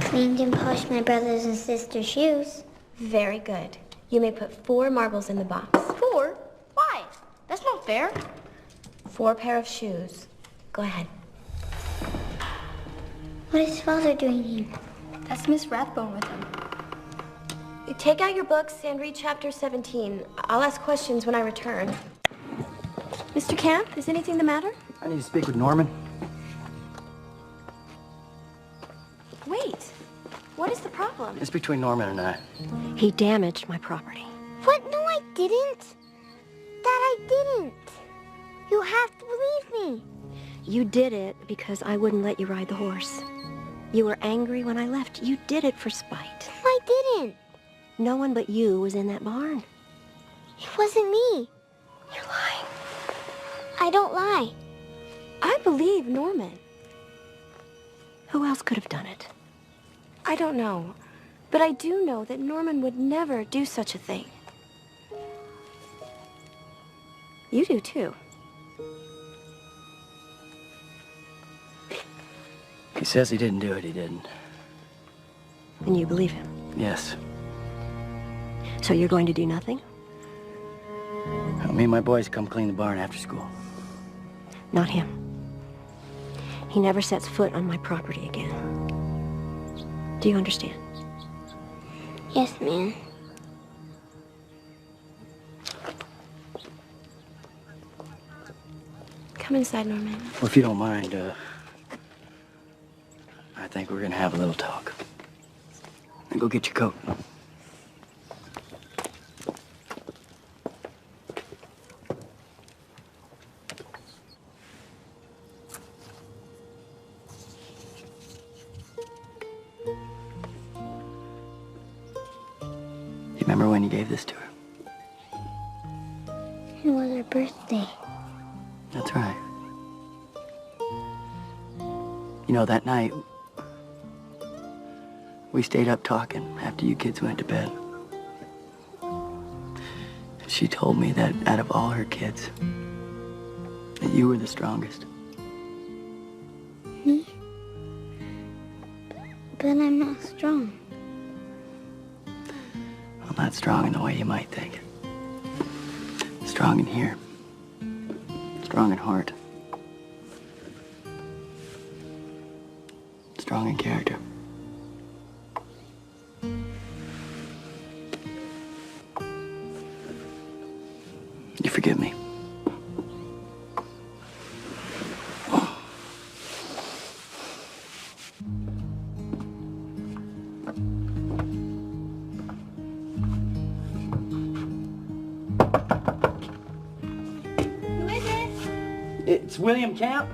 Cleaned and polished my brothers and sisters' shoes. Very good. You may put 4 marbles in the box. 4? Why? That's not fair. 4 pair of shoes. Go ahead. What is Father doing here? That's Miss Rathbone with him. You take out your books and read chapter 17. I'll ask questions when I return. Mr. Camp, is anything the matter? I need to speak with Norman. Wait. What is the problem? It's between Norman and I. He damaged my property. What? No, I didn't. Dad, I didn't. You have to believe me. You did it because I wouldn't let you ride the horse. You were angry when I left. You did it for spite. I didn't. No one but you was in that barn. It wasn't me. You're lying. I don't lie. I believe Norman. Who else could have done it? I don't know. But I do know that Norman would never do such a thing. You do too. He says he didn't do it, he didn't. And you believe him? Yes. So you're going to do nothing? Me and my boys come clean the barn after school. Not him. He never sets foot on my property again. Do you understand? Yes, ma'am. Come inside, Norman. Well, if you don't mind, I think we're gonna have a little talk. Now go get your coat. You remember when you gave this to her? It was her birthday. That's right. You know, that night, we stayed up talking after you kids went to bed. She told me that out of all her kids, that you were the strongest. Me? But I'm not strong. I'm not strong in the way you might think. Strong in here. Strong in heart. Strong in character. You forgive me? Who is it? It's William Camp.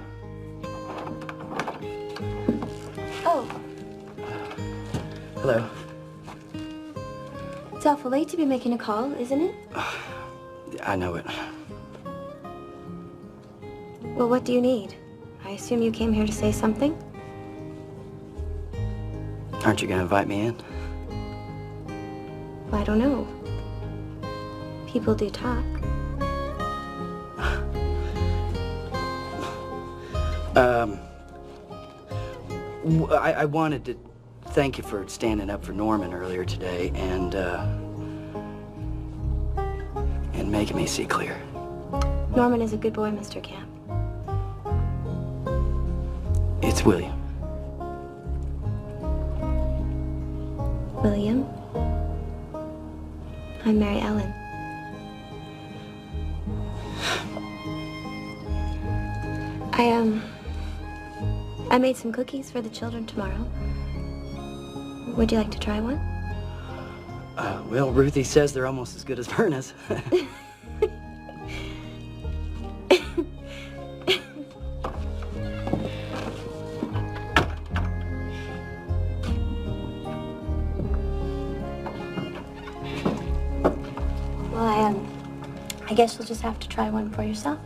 Oh, Hello. It's awful late to be making a call, isn't it? I know it. Well, what do you need? I assume you came here to say something? Aren't you gonna invite me in? Well, I don't know. People do talk. I wanted to thank you for standing up for Norman earlier today and making me see clear. Norman is a good boy, Mr. Camp. It's William. William? I'm Mary Ellen. I made some cookies for the children tomorrow. Would you like to try one? Well, Ruthie says they're almost as good as Verna's. Well, I guess you'll just have to try one for yourself.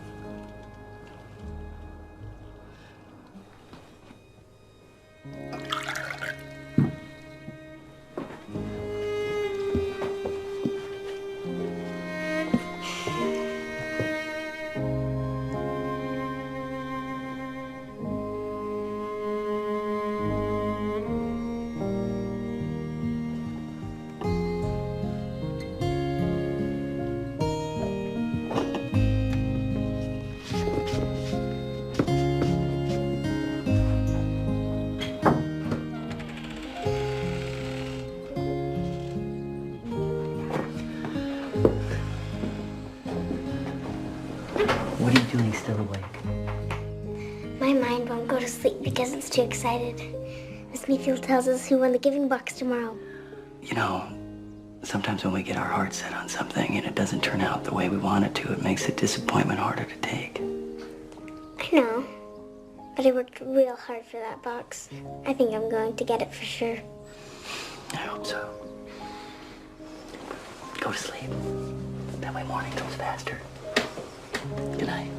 What are you doing still awake? My mind won't go to sleep because it's too excited. Miss Mayfield tells us who won the giving box tomorrow. You know, sometimes when we get our heart set on something and it doesn't turn out the way we want it to, it makes the disappointment harder to take. I know, but I worked real hard for that box. I think I'm going to get it for sure. I hope so. Go to sleep. That way morning goes faster. Good night.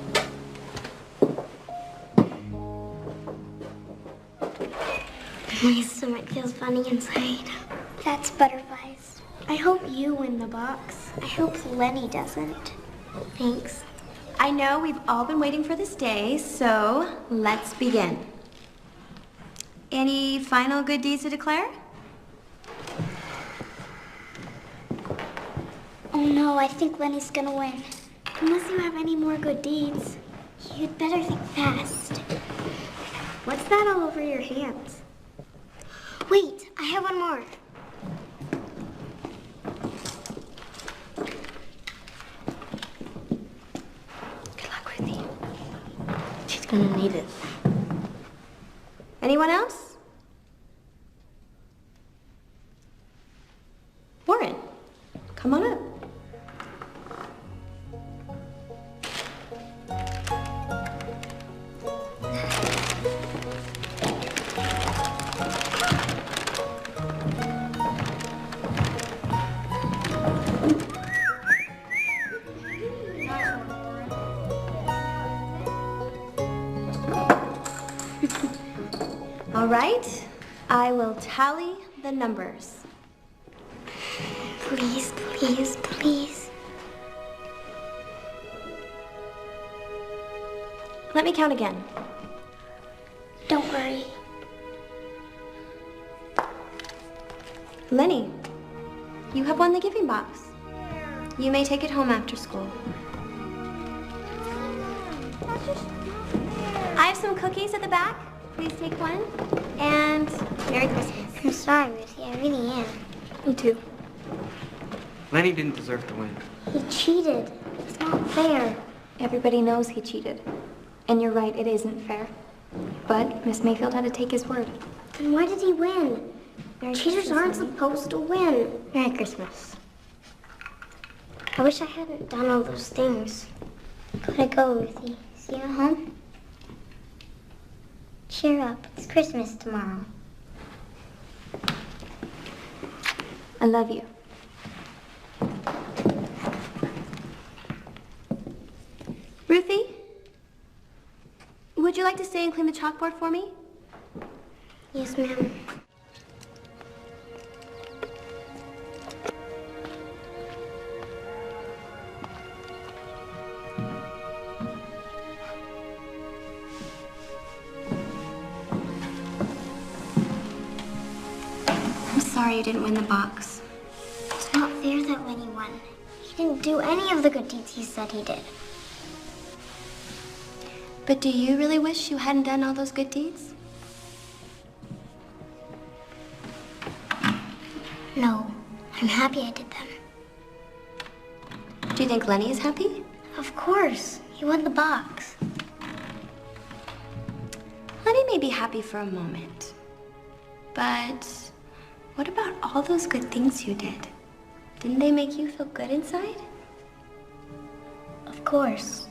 My stomach feels funny inside. That's butterflies. I hope you win the box. I hope Lenny doesn't. Thanks. I know we've all been waiting for this day, so let's begin. Any final good deeds to declare? Oh no, I think Lenny's gonna win. Unless you have any more good deeds. You'd better think fast. What's that all over your hands? Wait, I have one more. Good luck, Ruthie. She's gonna need it. Anyone else? Warren, come on up. All right, I will tally the numbers. Please, please, please. Let me count again. Don't worry. Lenny, you have won the giving box. You may take it home after school. I have some cookies at the back. Please take one. And Merry Christmas. I'm sorry, Ruthie. I really am. Me too. Lenny didn't deserve to win. He cheated. It's not fair. Everybody knows he cheated. And you're right, it isn't fair. But Miss Mayfield had to take his word. Then why did he win? Cheaters aren't Lenny. supposed to win. Merry Christmas. I wish I hadn't done all those things. Gotta go, Ruthie. See you at home? Cheer up. It's Christmas tomorrow. I love you. Ruthie, would you like to stay and clean the chalkboard for me? Yes, ma'am. I'm sorry you didn't win the box. It's not fair that Lenny won. He didn't do any of the good deeds he said he did. But do you really wish you hadn't done all those good deeds? No, I'm happy I did them. Do you think Lenny is happy? Of course. He won the box. Lenny may be happy for a moment. But what about all those good things you did? Didn't they make you feel good inside? Of course.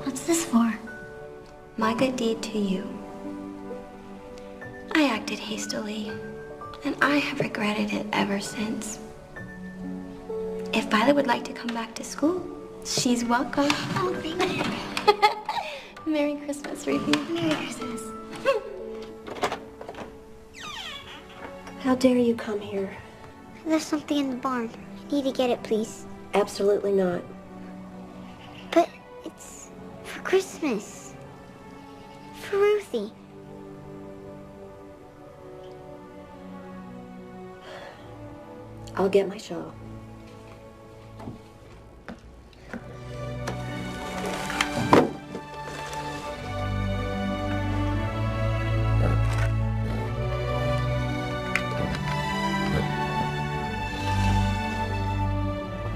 What's this for? My good deed to you. I acted hastily, and I have regretted it ever since. If Violet would like to come back to school, she's welcome. Oh, thank you. Merry Christmas, Ruthie. Merry Christmas. How dare you come here? There's something in the barn. I need to get it, please. Absolutely not. But it's for Christmas. For Ruthie. I'll get my shawl.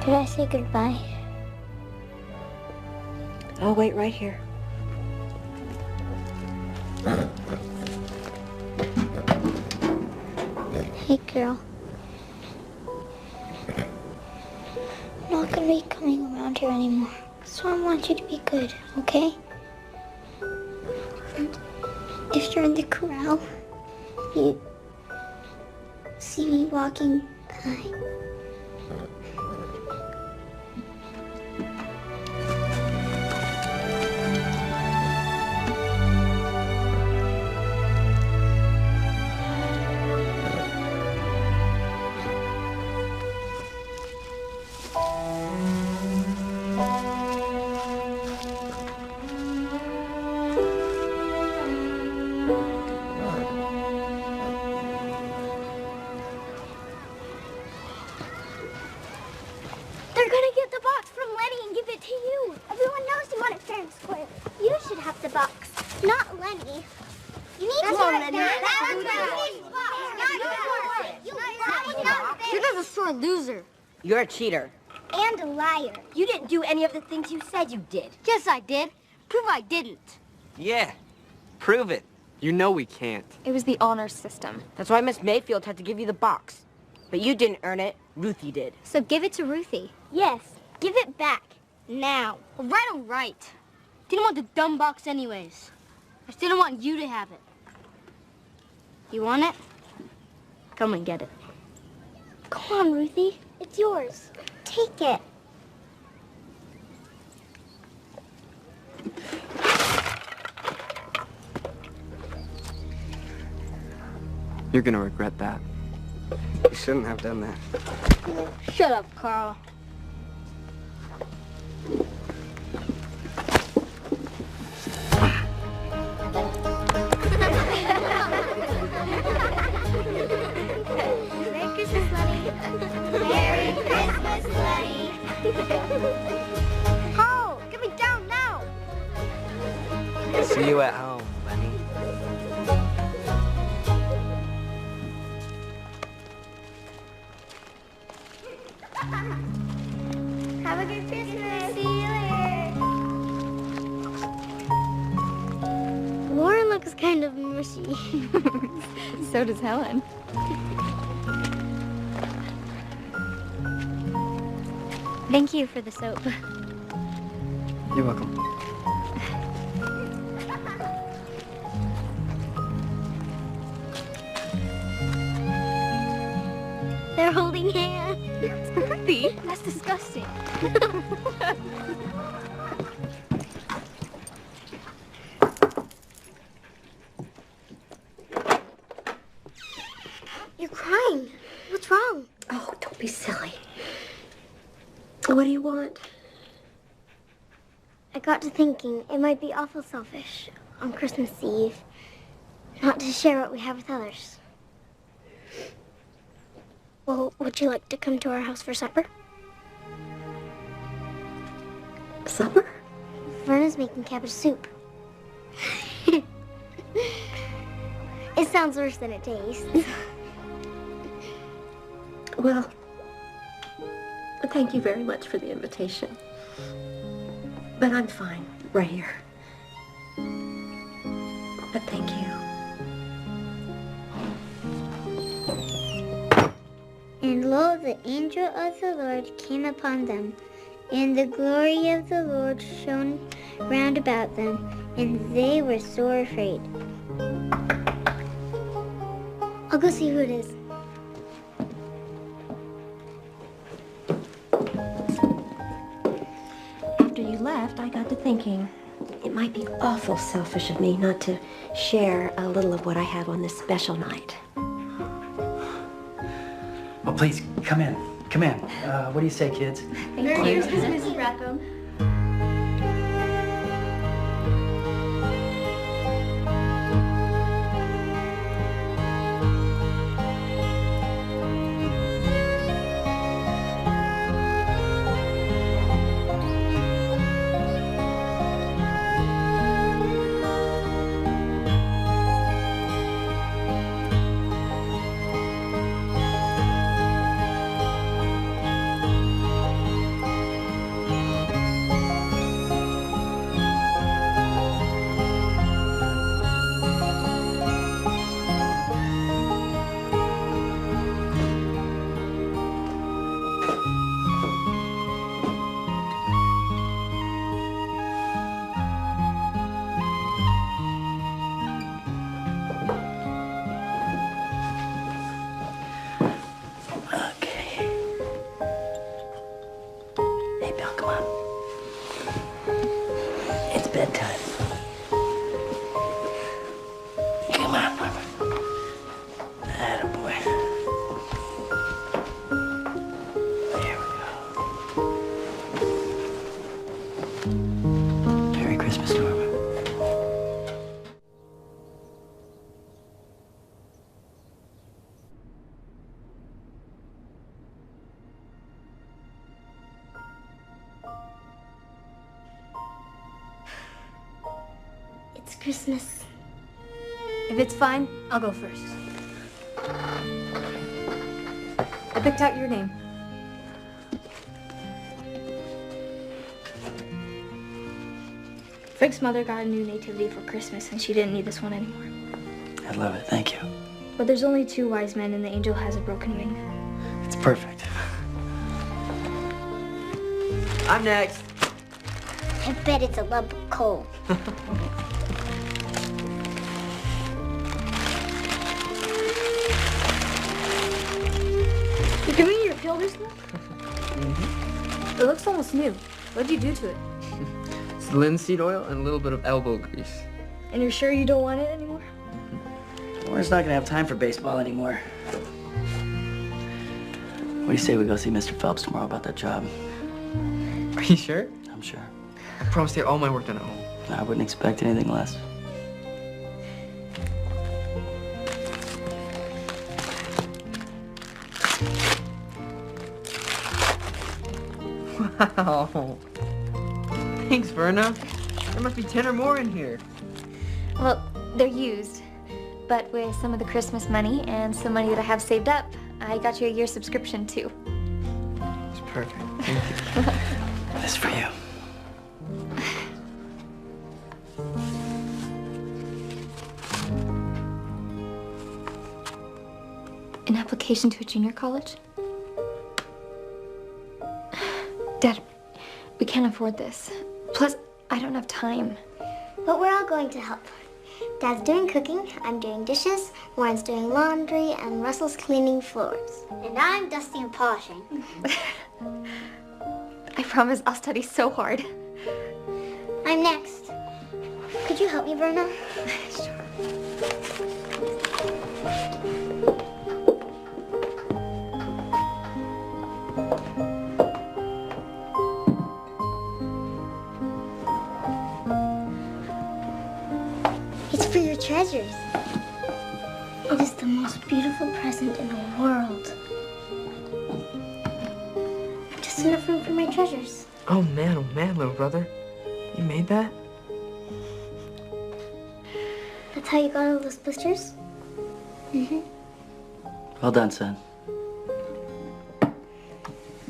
Did I say goodbye? I'll wait right here. Hey, girl. I'm not gonna be coming around here anymore. So I want you to be good, okay? And if you're in the corral, you see me walking by. You're a cheater. And a liar. You didn't do any of the things you said you did. Yes, I did. Prove I didn't. Yeah, prove it. You know we can't. It was the honor system. That's why Miss Mayfield had to give you the box. But you didn't earn it. Ruthie did. So give it to Ruthie. Yes, give it back. Now. All right. Didn't want the dumb box anyways. I just didn't want you to have it. You want it? Come and get it. Come on, Ruthie. It's yours. Take it. You're gonna regret that. You shouldn't have done that. Shut up, Carl. Merry Christmas, Lenny. Merry Christmas, Lenny. Carl, get me down now. See you at home, Lenny. Have a good Christmas. See you later. Lauren looks kind of mushy. So does Helen. Thank you for the soap. You're welcome. They're holding hands. Ruthie, that's disgusting. You're crying. What's wrong? Oh, don't be silly. What do you want? I got to thinking it might be awful selfish on Christmas Eve not to share what we have with others. Well, would you like to come to our house for supper? Supper? Verna's making cabbage soup. It sounds worse than it tastes. Well, thank you very much for the invitation. But I'm fine right here. But thank you. And lo, the angel of the Lord came upon them, and the glory of the Lord shone round about them, and they were sore afraid. I'll go see who it is. After you left, I got to thinking it might be awful selfish of me not to share a little of what I have on this special night. Well, please, come in. Come in. What do you say, kids? Thank you, Mrs. Rathbone. Bedtime. Come on, Papa. Attaboy. There we go. Merry Christmas, Norma. It's Christmas. If it's fine, I'll go first. I picked out your name. Frank's mother got a new nativity for Christmas, and she didn't need this one anymore. I love it. Thank you. But there's only 2 wise men, and the angel has a broken wing. It's perfect. I'm next. I bet it's a lump of coal. You giving me your pill this month? It looks almost new. What'd you do to it? It's linseed oil and a little bit of elbow grease. And you're sure you don't want it anymore? Warren's not gonna have time for baseball anymore. What do you say we go see Mr. Phelps tomorrow about that job? Are you sure? I'm sure. I promise to get all my work done at home. I wouldn't expect anything less. Wow. Thanks, Verna. There must be 10 or more in here. Well, they're used. But with some of the Christmas money and some money that I have saved up, I got you a year subscription too. It's perfect. Thank you. This is for you. An application to a junior college? Dad, we can't afford this. Plus, I don't have time. But we're all going to help. Dad's doing cooking, I'm doing dishes, Warren's doing laundry, and Russell's cleaning floors. And I'm dusting and polishing. I promise I'll study so hard. I'm next. Could you help me, Verna? Sure. It's for your treasures. It is the most beautiful present in the world. Just enough room for my treasures. Oh man, little brother. You made that? That's how you got all those blisters? Mm-hmm. Well done, son.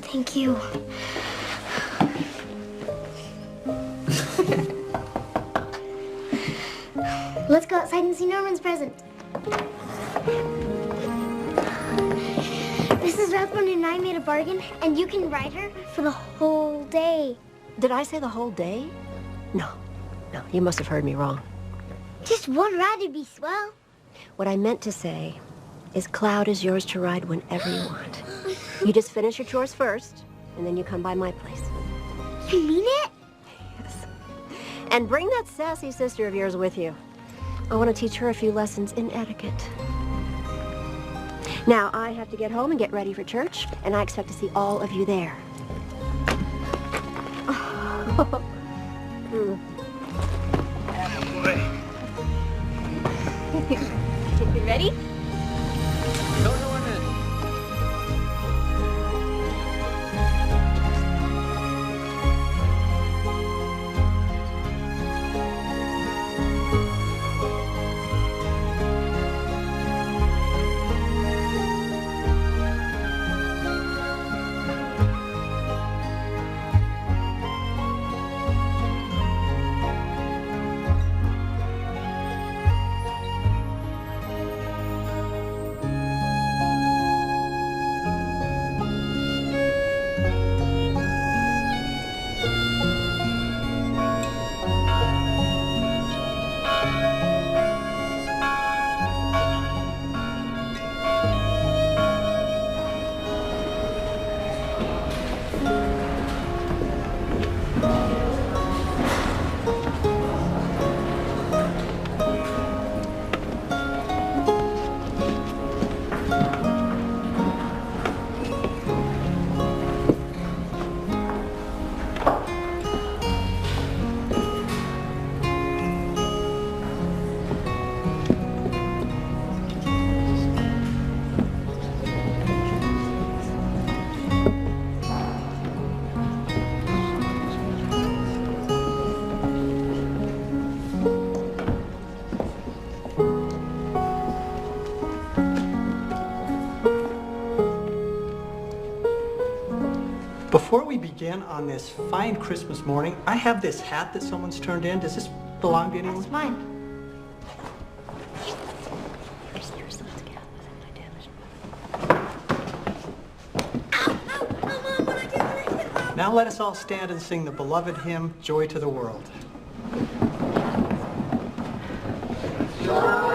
Thank you. Let's go outside and see Norman's present. Mrs. Rathbone and I made a bargain, and you can ride her for the whole day. Did I say the whole day? No, you must have heard me wrong. Just one ride would be swell. What I meant to say is Cloud is yours to ride whenever you want. You just finish your chores first, and then you come by my place. You mean it? Yes. And bring that sassy sister of yours with you. I want to teach her a few lessons in etiquette. Now, I have to get home and get ready for church, and I expect to see all of you there. You ready? Go, Norman. Before we begin on this fine Christmas morning, I have this hat that someone's turned in. Does this belong to anyone? That's mine. Now let us all stand and sing the beloved hymn, Joy to the World. Joy